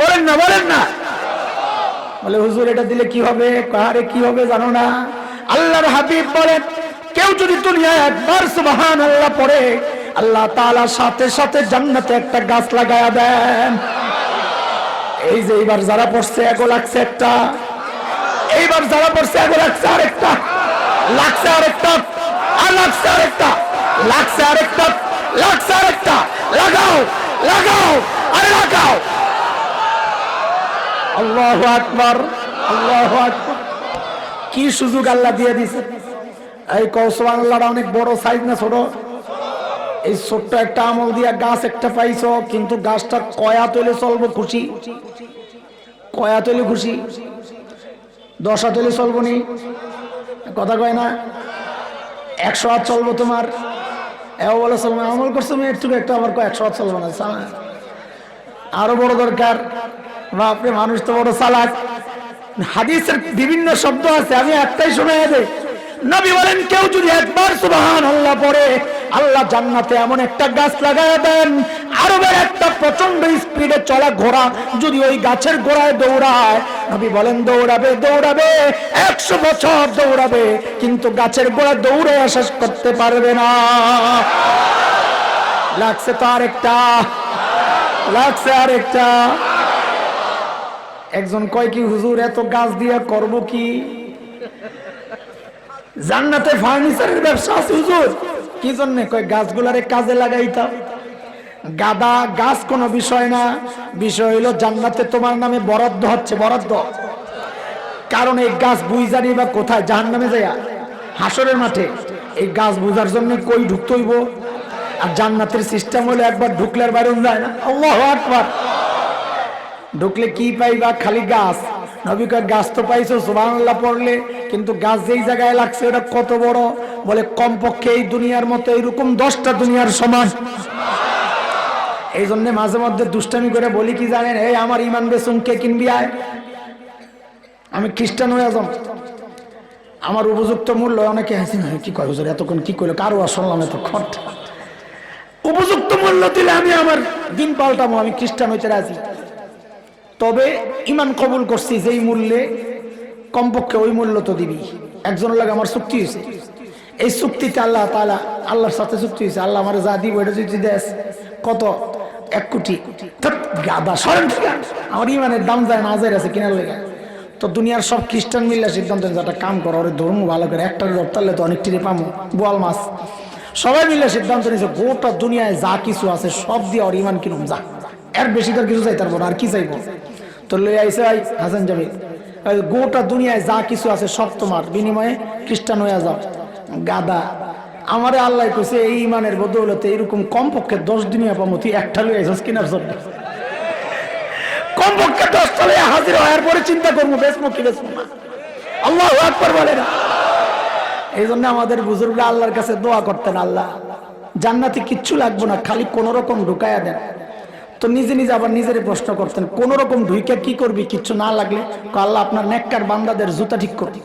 বলেন না, বলেন না। বলে হুজুর এটা দিলে কি হবে? কারে কি হবে জানো না? আল্লাহর হাবিব বলেন কেউ যদি দুনিয়ায় একবার সুবহানাল্লাহ পড়ে, আল্লাহ তাআলা সাথে সাথে জান্নাতে একটা গাছ লাগায়া দেন। এই যে এইবার যারা পড়ছে এগো লাগছে একটা, এইবার যারা পড়ছে এগো লাগছে আরেকটা, লাগছে আরেকটা, আর লাগছে আরেকটা, লাগছে আরেকটা, লাগছে আরেকটা। লাগাও, লাগাও, আরে লাগাও। আল্লাহু আকবার, আল্লাহু আকবার। কি সুযোগ আল্লাহ দিয়ে দিয়েছে। এই সুবহানাল্লাহটা অনেক বড় সাইজ না ছোট? এই ছোট্ট একটা আমল দিয়া গাছ একটা পাইছো, কিন্তু গাছটা কয়া তৈলে চলবো খুশি? কয়া তৈলে খুশি? 10 তৈলে চলবো নি? কথা কয় না? 100 হাত চলবো তোমার? এও বলে চলবো, আমল করছো আমি একটু একটা, আবার 100 হাত চলবো না। আরো বড় দরকার। বাপরে, মানুষ তো বড় চালাক। হাদিসের বিভিন্ন শব্দ আছে, আমি একটাই শোনাই দেই। নবী বলেন কেউ যদি একবার সুবহানাল্লাহ পড়ে, আল্লাহ জান্নাতে এমন একটা গাছ লাগায় দেন, আরবের একটা প্রচন্ড স্পিডে চলা ঘোড়া যদি ওই গাছের গোড়ায় দৌড়ায়, নবী বলেন দৌড়াবে দৌড়াবে 100 বছর দৌড়াবে, কিন্তু গাছের গোড়া দৌড়ে শেষ করতে পারবে না। লাগছে তো আরেকটা, লাগছে আরেকটা। একজন কয় কি হুজুর এত গাছ দিয়া করব কি? জান্নাতে ফার্নিচারের ব্যবসা আছে হুজুর। কি জন্য? কয় গাছগুলারে কাজে লাগাইতাম। গাদা গাছ কোনো বিষয় না, বিষয় হলো জান্নাতে তোমার নামে বরাদ্দ হচ্ছে, বরাদ্দ। কারণ এই গাছ বুঝা নিবা কোথায়? জাহান্নামে যাইয়া, হাসরের মাঠে। এই গাছ বুঝার জন্য কই ঢুকতে হইব? আর জান্নাতের সিস্টেম হলো একবার ঢুকলে আর বাইরে যায় না। আল্লাহু আকবার। ঢুকলে কি পাইবা? খালি গাছ। নবী কয় গাছ তো পাইছো সুবহানাল্লাহ পড়লে, কিন্তু গাছ যেই জায়গায় লাগছে ওটা কত বড়? বলে কমপক্ষে এই দুনিয়ার মতো এরকম 10টা দুনিয়ার সমান। এই জন্য মাঝে মধ্যে দুষ্টামি করে বলি কি জানেন, এই আমার ইমান বেচুন, কে কিনবি আয়? আমি খ্রিস্টান হয়ে যাম, আমার উপযুক্ত মূল্য। অনেকে হাসি না, কি কয় হুজুর এতক্ষণ কি করলো, কারো আর শুনলাম এত খট। উপযুক্ত মূল্য দিলে আমি আমার দিন পাল্টাবো, আমি খ্রিস্টান হইতে রাজি। তবে ইমান কবুল করছি যেই মূল্যে, কমপক্ষে ওই মূল্য তো দিবি। একজনের লাগে আমার চুক্তি হয়েছে, এই চুক্তিতে আল্লাহ তাআলা, আল্লাহর সাথে চুক্তি হয়েছে, আল্লাহ আমার যা দিব এটা যদি দেশ কত 1 কোটি, গাদা সরেন ঠিক আছে, আমার ইমানের দাম যায় না, হাজার আছে কিনার লেগে। তো দুনিয়ার সব খ্রিস্টান মিললে সিদ্ধান্ত একটা কাম করো, ওরে ধর্ম ভালো করে একটা রপ্তারলে তো অনেক টিরে পামো, বোয়াল মাছ। সবাই মিলে সিদ্ধান্ত নিয়েছে গোটা দুনিয়ায় যা কিছু আছে সব দিয়ে ওর ইমান কিনুম, যা এর বেশি তো কিছু চাইতে পারবো না, আর কি চাইবো? তো লই আইসে হাসান যাবে, গোটা দুনিয়ায় যা কিছু আছে সব তোমার, বিনিময়ে খ্রিস্টান হয়ে যাও। গাদা আমারে আল্লাহ কইছে এই ইমানের বদৌলতে এরকম কমপক্ষে 10 দুনিয়া পাবো, তুই একটা লই আইছস কিনার জন্য। কমপক্ষে 10টা লইয়া হাজির হওয়ার পরে চিন্তা করবো বেচবো কি বেচবো না। আল্লাহু আকবার বলে না। এই জন্য আমাদের বুজুর্গরা আল্লাহর কাছে দোয়া করতেন, আল্লাহ জান্নাতে কিচ্ছু লাগবে না, খালি কোন রকম ঢুকাইয়া দেন। তো নিজে নিজে আবার নিজের প্রশ্ন করতেন, কোন রকম ঢুইকা কি করবি, কিচ্ছু না লাগলে? আল্লাহ আপনার নেককার বান্দাদের জুতা ঠিক করবি।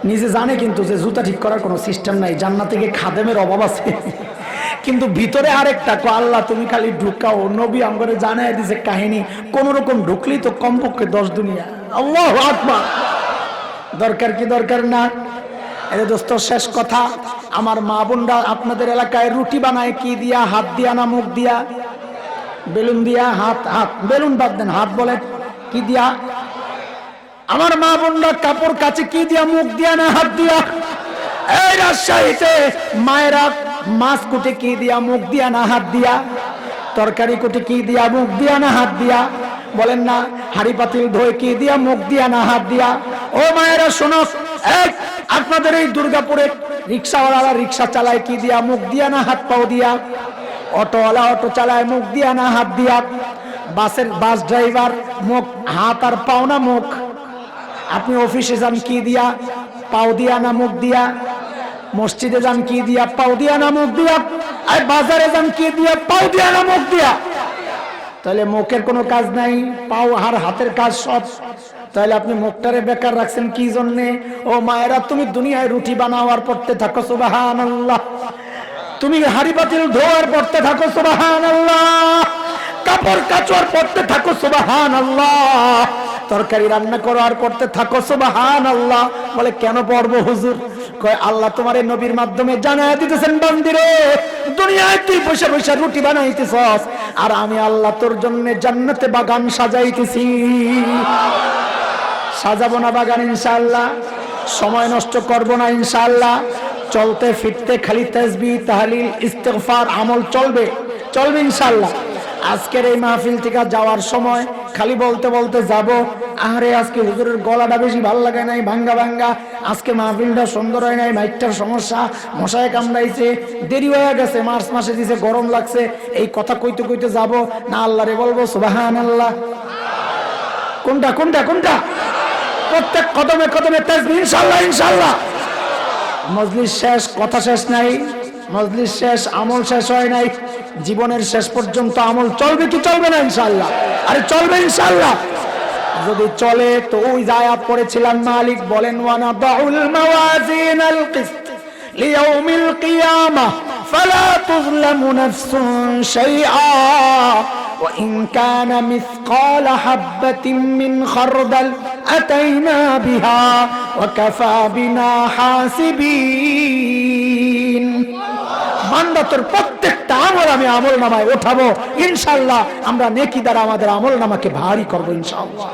নিজে জানে কিন্তু যে জুতা ঠিক করার কোনো সিস্টেম নাই, জান্নাতে গিয়ে খাদেমের অভাব আছে, কিন্তু ভিতরে আরেকটা, আল্লাহ তুমি খালি ঢুকাও। নবী আমগরে জানাই দিছে কাহিনী, কোন রকম ঢুকলেই তো কমপক্ষে 10 দুনিয়া। আল্লাহু আকবার। দরকার কি দরকার না? এই দোস্ত শেষ কথা, আমার মা বোনরা আপনাদের এলাকায় রুটি বানায় কি দিয়া? হাত দিয়া না মুখ দিয়া? বেলুন দিয়া? হাত, হাত বেলুন বাদ দেন, হাত বলে কি দিয়া? আমার মা বোনরা কাপড় কাচে কি দিয়া? মুখ দিয়া না হাত দিয়া? এই রাজশাহীতে মায়েরা মাছ কুটে কি দিয়া? মুখ দিয়া না হাত দিয়া? তরকারি কুটে কি দিয়া? মুখ দিয়া না হাত দিয়া? বলেন না। হাড়ি পাতিল ধোয় কি দিয়া? মুখ দিয়া না হাত দিয়া? ও মায়েরা শোনো, আপনাদের এই দুর্গাপুরে রিক্সাওয়ালারা রিক্সা চালায় কি দিয়া? মুখ দিয়া না হাত পাও দিয়া? অটোওয়ালা অটো চালায় মুখ দিয়া না হাত দিয়া? বাস ড্রাইভার মুখ, হাত আর পাও না মুখ? আপনি অফিসে যান কি দিয়া? পাও দিয়া না মুখ দিয়া? মসজিদে যান কি দিয়া? পাও দিয়া না মুখ দিয়া? আর বাজারে যান কি দিয়া? পাও দিয়া না মুখ দিয়া? তাহলে মুখের কোনো কাজ নাই, পাও আর হাতের কাজ সব। তাহলে আপনি মুখটারে বেকার রাখছেন কি জন্যে? ও মায়েরা, তুমি দুনিয়ায় রুটি বানাও আর পড়তে থাকো সুবহানাল্লাহ, তুমি হাড়ি পাতিল ধোয়ার পড়তে থাকো সুবহানাল্লাহ, কাপড় কাচো আর পড়তে থাকো সুবহানাল্লাহ, তরকারি রান্না করো আর পড়তে থাকো সুবহানাল্লাহ। বলে কেন পড়বো হুজুর? কয় আল্লাহ তোমার এই নবীর মাধ্যমে জানায় দিতেছেন, বান্দিরে দুনিয়ায় তুই বসে বসে রুটি বানাইতেছস, আর আমি আল্লাহ তোর জন্য জান্নাতে বাগান সাজাইতেছি। সাজাবো না বাগান ইনশাআল্লাহ, সময় নষ্ট করব না ইনশাআল্লাহ, চলতে ফিরতে খালি তাসবিহ তাহলিল ইস্তিগফার আমল চলবে, চলবে ইনশাআল্লাহ। আজকের এই মাহফিল থেকে যাওয়ার সময় খালি বলতে বলতে যাব, আরে আজকে হুজুরের গলাটা বেশি ভালো লাগে নাই, ভাঙ্গা ভাঙ্গা, আজকে মাহফিলটা সুন্দর হয় নাই, মাইকটার সমস্যা, মশায় কামড়াইছে, দেরি হয়ে গেছে, মার্চ মাসে দিছে, গরম লাগছে, এই কথা কইতে কইতে যাব না আল্লাহরে বলবো সুবহানাল্লাহ? কোনটা কোনটা কোনটা? প্রত্যেক কদমে কদমে তাসবিহ ইনশাআল্লাহ, ইনশাআল্লাহ। মজলিস শেষ, কথা শেষ নাই, মজলিস শেষ, আমল শেষ হয় নাই, জীবনের শেষ পর্যন্ত আমল চলবে কি চলবে না ইনশাআল্লাহ? আরে চলবে ইনশাআল্লাহ। যদি চলে তো ওই আয়াত পড়েছিলাম, মালিক বলেন ওয়ানাদাউল মাওয়াজিনাল কিসত লিয়াউমিল কিয়ামাহ ফালা তুযলামু নাফসুন শাইআ ওয়া ইন কানা মিসকালা হাববাতিন মিন খারদাল আতাইনা বিহা ওয়া কাফা বিনা হাসিবিন। বান্দা তোর প্রত্যেকটা আমল আমি আমল নামায় ওঠাবো ইনশাআল্লাহ, আমরা নেকি দ্বারা আমাদের আমল নামাকে ভারী করবো ইনশাআল্লাহ।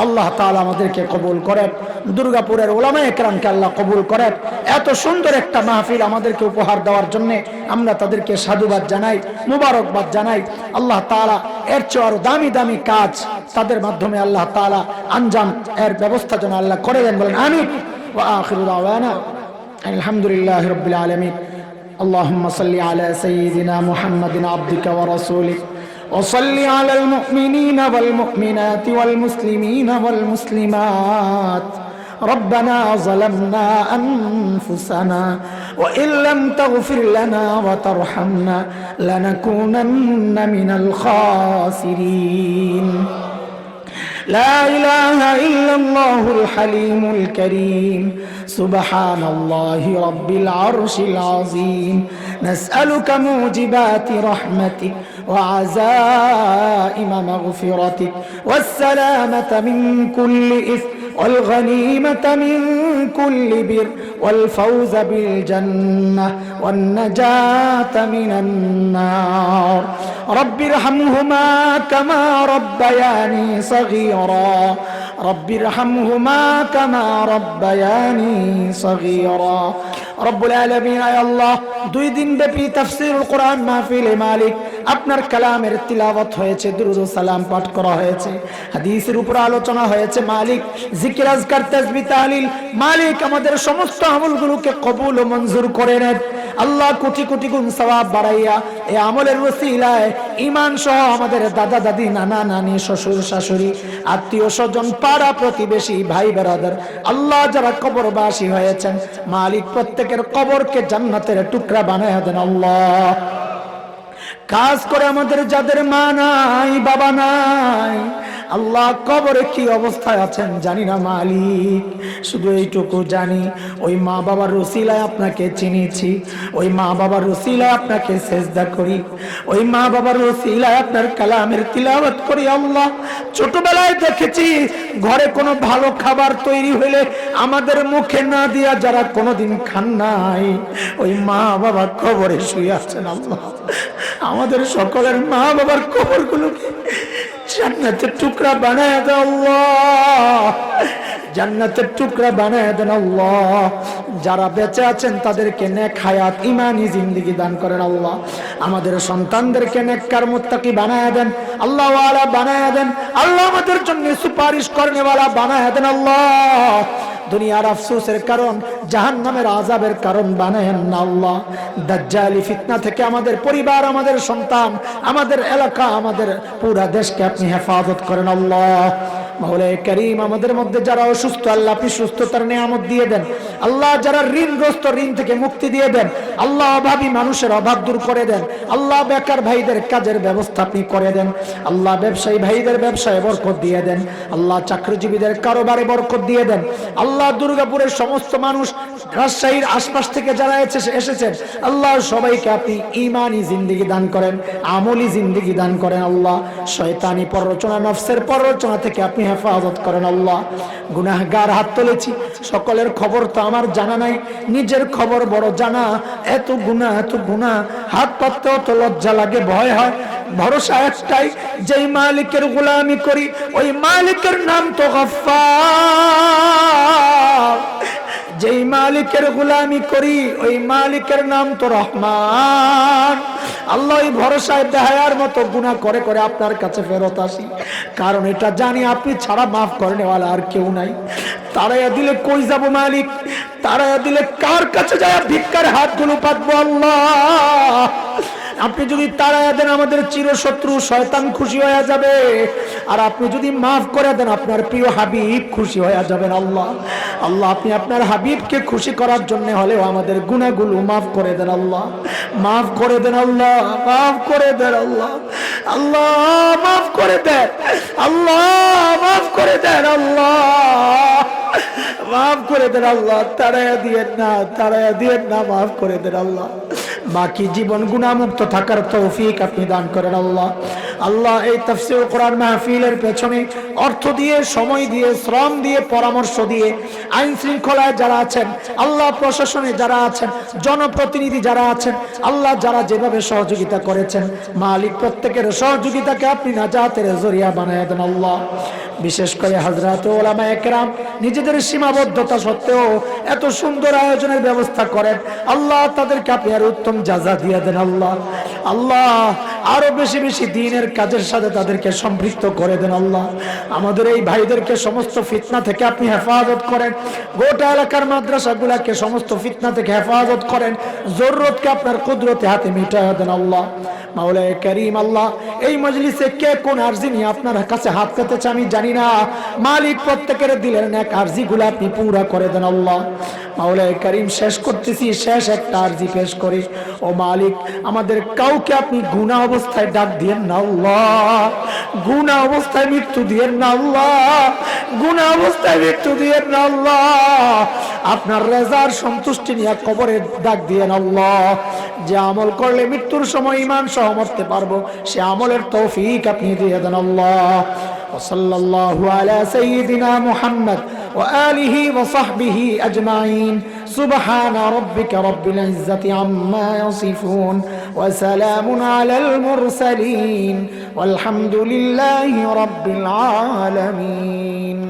আল্লাহ তাআলা আমাদেরকে কবুল করেন। দুর্গাপুরের উলামায়ে কেরামকে আল্লাহ কবুল করেন। এত সুন্দর একটা মাহফিল আমাদেরকে উপহার দেওয়ার জন্য আমরা তাদেরকে সাধুবাদ জানাই, মুবারকবাদ জানাই। আল্লাহ তাআলা এর চেয়ে আরো দামি দামি কাজ তাদের মাধ্যমে আল্লাহ তাআলা আঞ্জাম এর ব্যবস্থা যেন আল্লাহ করে দেন, বলেন আমিন। ওয়া আখিরু দাওয়ানা আলহামদুলিল্লাহি রাব্বিল আলামিন। اللهم صل على سيدنا محمد عبدك ورسولك وصل على المؤمنين والمؤمنات والمسلمين والمسلمات. ربنا ظلمنا أنفسنا وإن لم تغفر لنا وترحمنا لنكونن من الخاسرين. لا إله إلا الله الحليم الكريم سبحان الله رب العرش العظيم. نسألك موجبات رحمتك وعزائم مغفرتك والسلامة من كل إثم والغنيمة من كل بر والفوز بالجنة والنجاة من النار. رب ارحمهما كما ربياني صغيرا. رب ارحمهما كما ربياني صغيرا. রব্বুল আলামিন আয় আল্লাহ, 2 দিন ব্যাপী তাফসীরুল কোরআন মাহফিলে মালিক আপনার কালামের তিলাওয়াত হয়েছে, দুরূদ ও সালাম পাঠ করা হয়েছে, হাদিসের উপর আলোচনা হয়েছে। মালিক জিকির আজকার তাসবিহ তাহলিল মালিক আমাদের সমস্ত আমলগুলোকে কবুল ও মঞ্জুর করে নেন আল্লাহ। কোটি কোটি গুণ সওয়াব বাড়াইয়া এই আমলের ওসিলায় ঈমান সহ আমাদের দাদা দাদি, নানা নানি, শ্বশুর শাশুড়ি, আত্মীয় স্বজন, পাড়া প্রতিবেশী, ভাই বেরাদার আল্লাহ যারা কবরবাসী হয়েছেন মালিক প্রত্যেকের কবরকে জান্নাতের টুকরা বানায় দেন আল্লাহ। কাজ করে আমাদের যাদের মা নাই, বাবা নাই আল্লাহ, কবরে কি অবস্থায় আছেন জানি না মালিক, শুধু এইটুকু জানি ওই মা বাবার রসিলায় আপনাকে চিনেছি, ওই মা বাবার রসিলায় আপনাকে সেজদা করি, ওই মা বাবার রসিলায় আপনার কালামের তিলাওয়াত করি আল্লাহ। ছোটবেলায় দেখেছি ঘরে কোনো ভালো খাবার তৈরি হলে আমাদের মুখে না দিয়া যারা কোনোদিন খান নাই ওই মা বাবা কবরে শুয়ে আছেন আল্লাহ। আমাদের সকলের মা বাবার কবরগুলোকে জান্নাতের টুকরা বানায় দেন আল্লাহ, জান্নাতের টুকরা বানায় দেন আল্লাহ। যারা বেঁচে আছেন তাদেরকে নেক হায়াত ঈমানি জিন্দেগি দান করেন আল্লাহ। আমাদের সন্তানদেরকে নেককার মুত্তাকি বানায় দেন আল্লাহ, ওয়ালা বানায় দেন আল্লাহ। আমাদের জন্য সুপারিশ করেনেওয়ালা বানায় দেন আল্লাহ। দুনিয়ার আফসোসের কারণ, জাহান্নামের আযাবের কারণ বানায়েন না আল্লাহ। দাজ্জালি ফিতনা থেকে আমাদের পরিবার, আমাদের সন্তান, আমাদের এলাকা, আমাদের পুরা দেশকে আপনি হেফাজত করেন আল্লাহ। মাওলায়ে কারীম আমাদের মধ্যে যারা অসুস্থ আল্লাহ আপনি সুস্থতার নিয়ামত দিয়ে দেন আল্লাহ। যারা ঋণগ্রস্ত ঋণ থেকে মুক্তি দিয়ে দেন আল্লাহ। অভাবী মানুষের অভাব দূর করে দেন আল্লাহ। বেকার ভাইদের কাজের ব্যবস্থা আপনি করে দেন আল্লাহ। ব্যবসায়ী ভাইদের ব্যবসায় বরকত দিয়ে দেন আল্লাহ। চাকরিজীবীদের কারোবারে বরকত দিয়ে দেন আল্লাহ। দুর্গাপুরের সমস্ত মানুষ, রাজশাহীর আশপাশ থেকে যারা এসেছেন আল্লাহ, সবাইকে আপনি ঈমানি জিন্দেগি দান করেন, আমলি জিন্দেগি দান করেন আল্লাহ। শয়তানি প্ররোচনা, নফসের প্ররোচনা থেকে আপনি হেফাজত করেন আল্লাহ। গুনাহগার হাত তুলেছি, সকলের খবর তো আমার জানা নাই, নিজের খবর বড় জানা। এত গুনাহ হাত পাততেও তো লজ্জা লাগে, ভয় হয়। ভরসা একটাই, যেই মালিকের গোলামি করি ওই মালিকের নাম তো গফফার। যেই মালিকের গোলামি করি ওই মালিকের নাম তো রহমান আল্লাহ। এই ভরসায় বেহায়ার মতো গুনাহ করে করে আপনার কাছে ফেরত আসি, কারণ এটা জানি আপনি ছাড়া মাফ করেনেওয়ালা আর কেউ নাই। তাড়াইয়া দিলে কই যাব মালিক? তাড়াইয়া দিলে কার কাছে যায় ভিক্ষার হাতগুলো পাতবো আল্লাহ? আপনি যদি তাড়াইয়া দেন আমাদের চিরশত্রু শয়তান খুশি হয়ে যাবে, আর আপনি যদি মাফ করে দেন আপনার প্রিয় হাবিব খুশি হয়ে যাবেন আল্লাহ। আল্লাহ আপনি আপনার হাবিবকে খুশি করার জন্য হলেও আমাদের গুনাহগুলো মাফ করে দেন আল্লাহ। মাফ করে দেন আল্লাহ, মাফ করে দেন আল্লাহ। আল্লাহ মাফ করে দেন আল্লাহ, মাফ করে দেন আল্লাহ, মাফ করে দেন আল্লাহ। তাড়াইয়া দিয়েন না, তাড়াইয়া দিয়েন না, মাফ করে দেন আল্লাহ। বাকি জীবন গুনাহমুক্ত থাকার তৌফিক আপনি দান করেন আল্লাহ। আল্লাহ এই তাফসীর কোরআন মাহফিলের পেছনে অর্থ দিয়ে, সময় দিয়ে, শ্রম দিয়ে, পরামর্শ দিয়ে, আইন শৃঙ্খলায় যারা আছেন আল্লাহ, প্রশাসনে যারা আছেন, জনপ্রতিনিধি যারা আছেন আল্লাহ, যারা যেভাবে সহযোগিতা করেছেন মালিক, প্রত্যেকের সহযোগিতাকে আপনি নাজাতের জরিয়া বানায় দেন আল্লাহ। বিশেষ করে হযরত উলামায়ে কেরাম নিজেদের সীমাবদ্ধতা সত্ত্বেও এত সুন্দর আয়োজনের ব্যবস্থা করেন আল্লাহ, তাদেরকে আপনি আর উত্তম জাযা দিয়ে দেন আল্লাহ। আল্লাহ আরো বেশি বেশি দ্বীনের কাজের সাথে তাদেরকে সম্পৃক্ত করে দেন আল্লাহ। আমাদের এই ভাইদেরকে সমস্ত ফিতনা থেকে আপনি হেফাজত করেন, গোটা এলাকার মাদ্রাসাগুলোকে সমস্ত ফিতনা থেকে হেফাজত করেন, জরুরতকে আপনার কুদরতে হাতে মিটায় দেন আল্লাহ। মাওলায়ে কারীম আল্লাহ, এই মজলিসে কে কোন আরজি নিয়ে আপনার কাছে হাত পেতেছে আমি জানি না, মালিক প্রত্যেকের দিলের নেক আরজিগুলো আপনি পুরা করে দেন আল্লাহ। মাওলায়ে কারীম শেষ করতেছি, শেষ একটা আরজি পেশ করি। ও মালিক, আমাদের কাউকে আপনি গুনাহ অবস্থায় ডাক দিয়েন না আল্লাহ, গুনাহ অবস্থায় মৃত্যু দিয়েন না আল্লাহ, গুনাহ অবস্থায় মৃত্যু দিয়েন না আল্লাহ। আপনার রেজার সন্তুষ্টি নিয়ে কবরে ডাক দিয়েন আল্লাহ। যে আমল করলে মৃত্যুর সময় ঈমান সহ মরতে পারবো সে আমলের তৌফিক আপনি দিয়ে দেন আল্লাহ। وصلى الله على سيدنا محمد وآله وصحبه أجمعين. سبحان ربك رب العزة عما يصفون وسلام على المرسلين والحمد لله رب العالمين.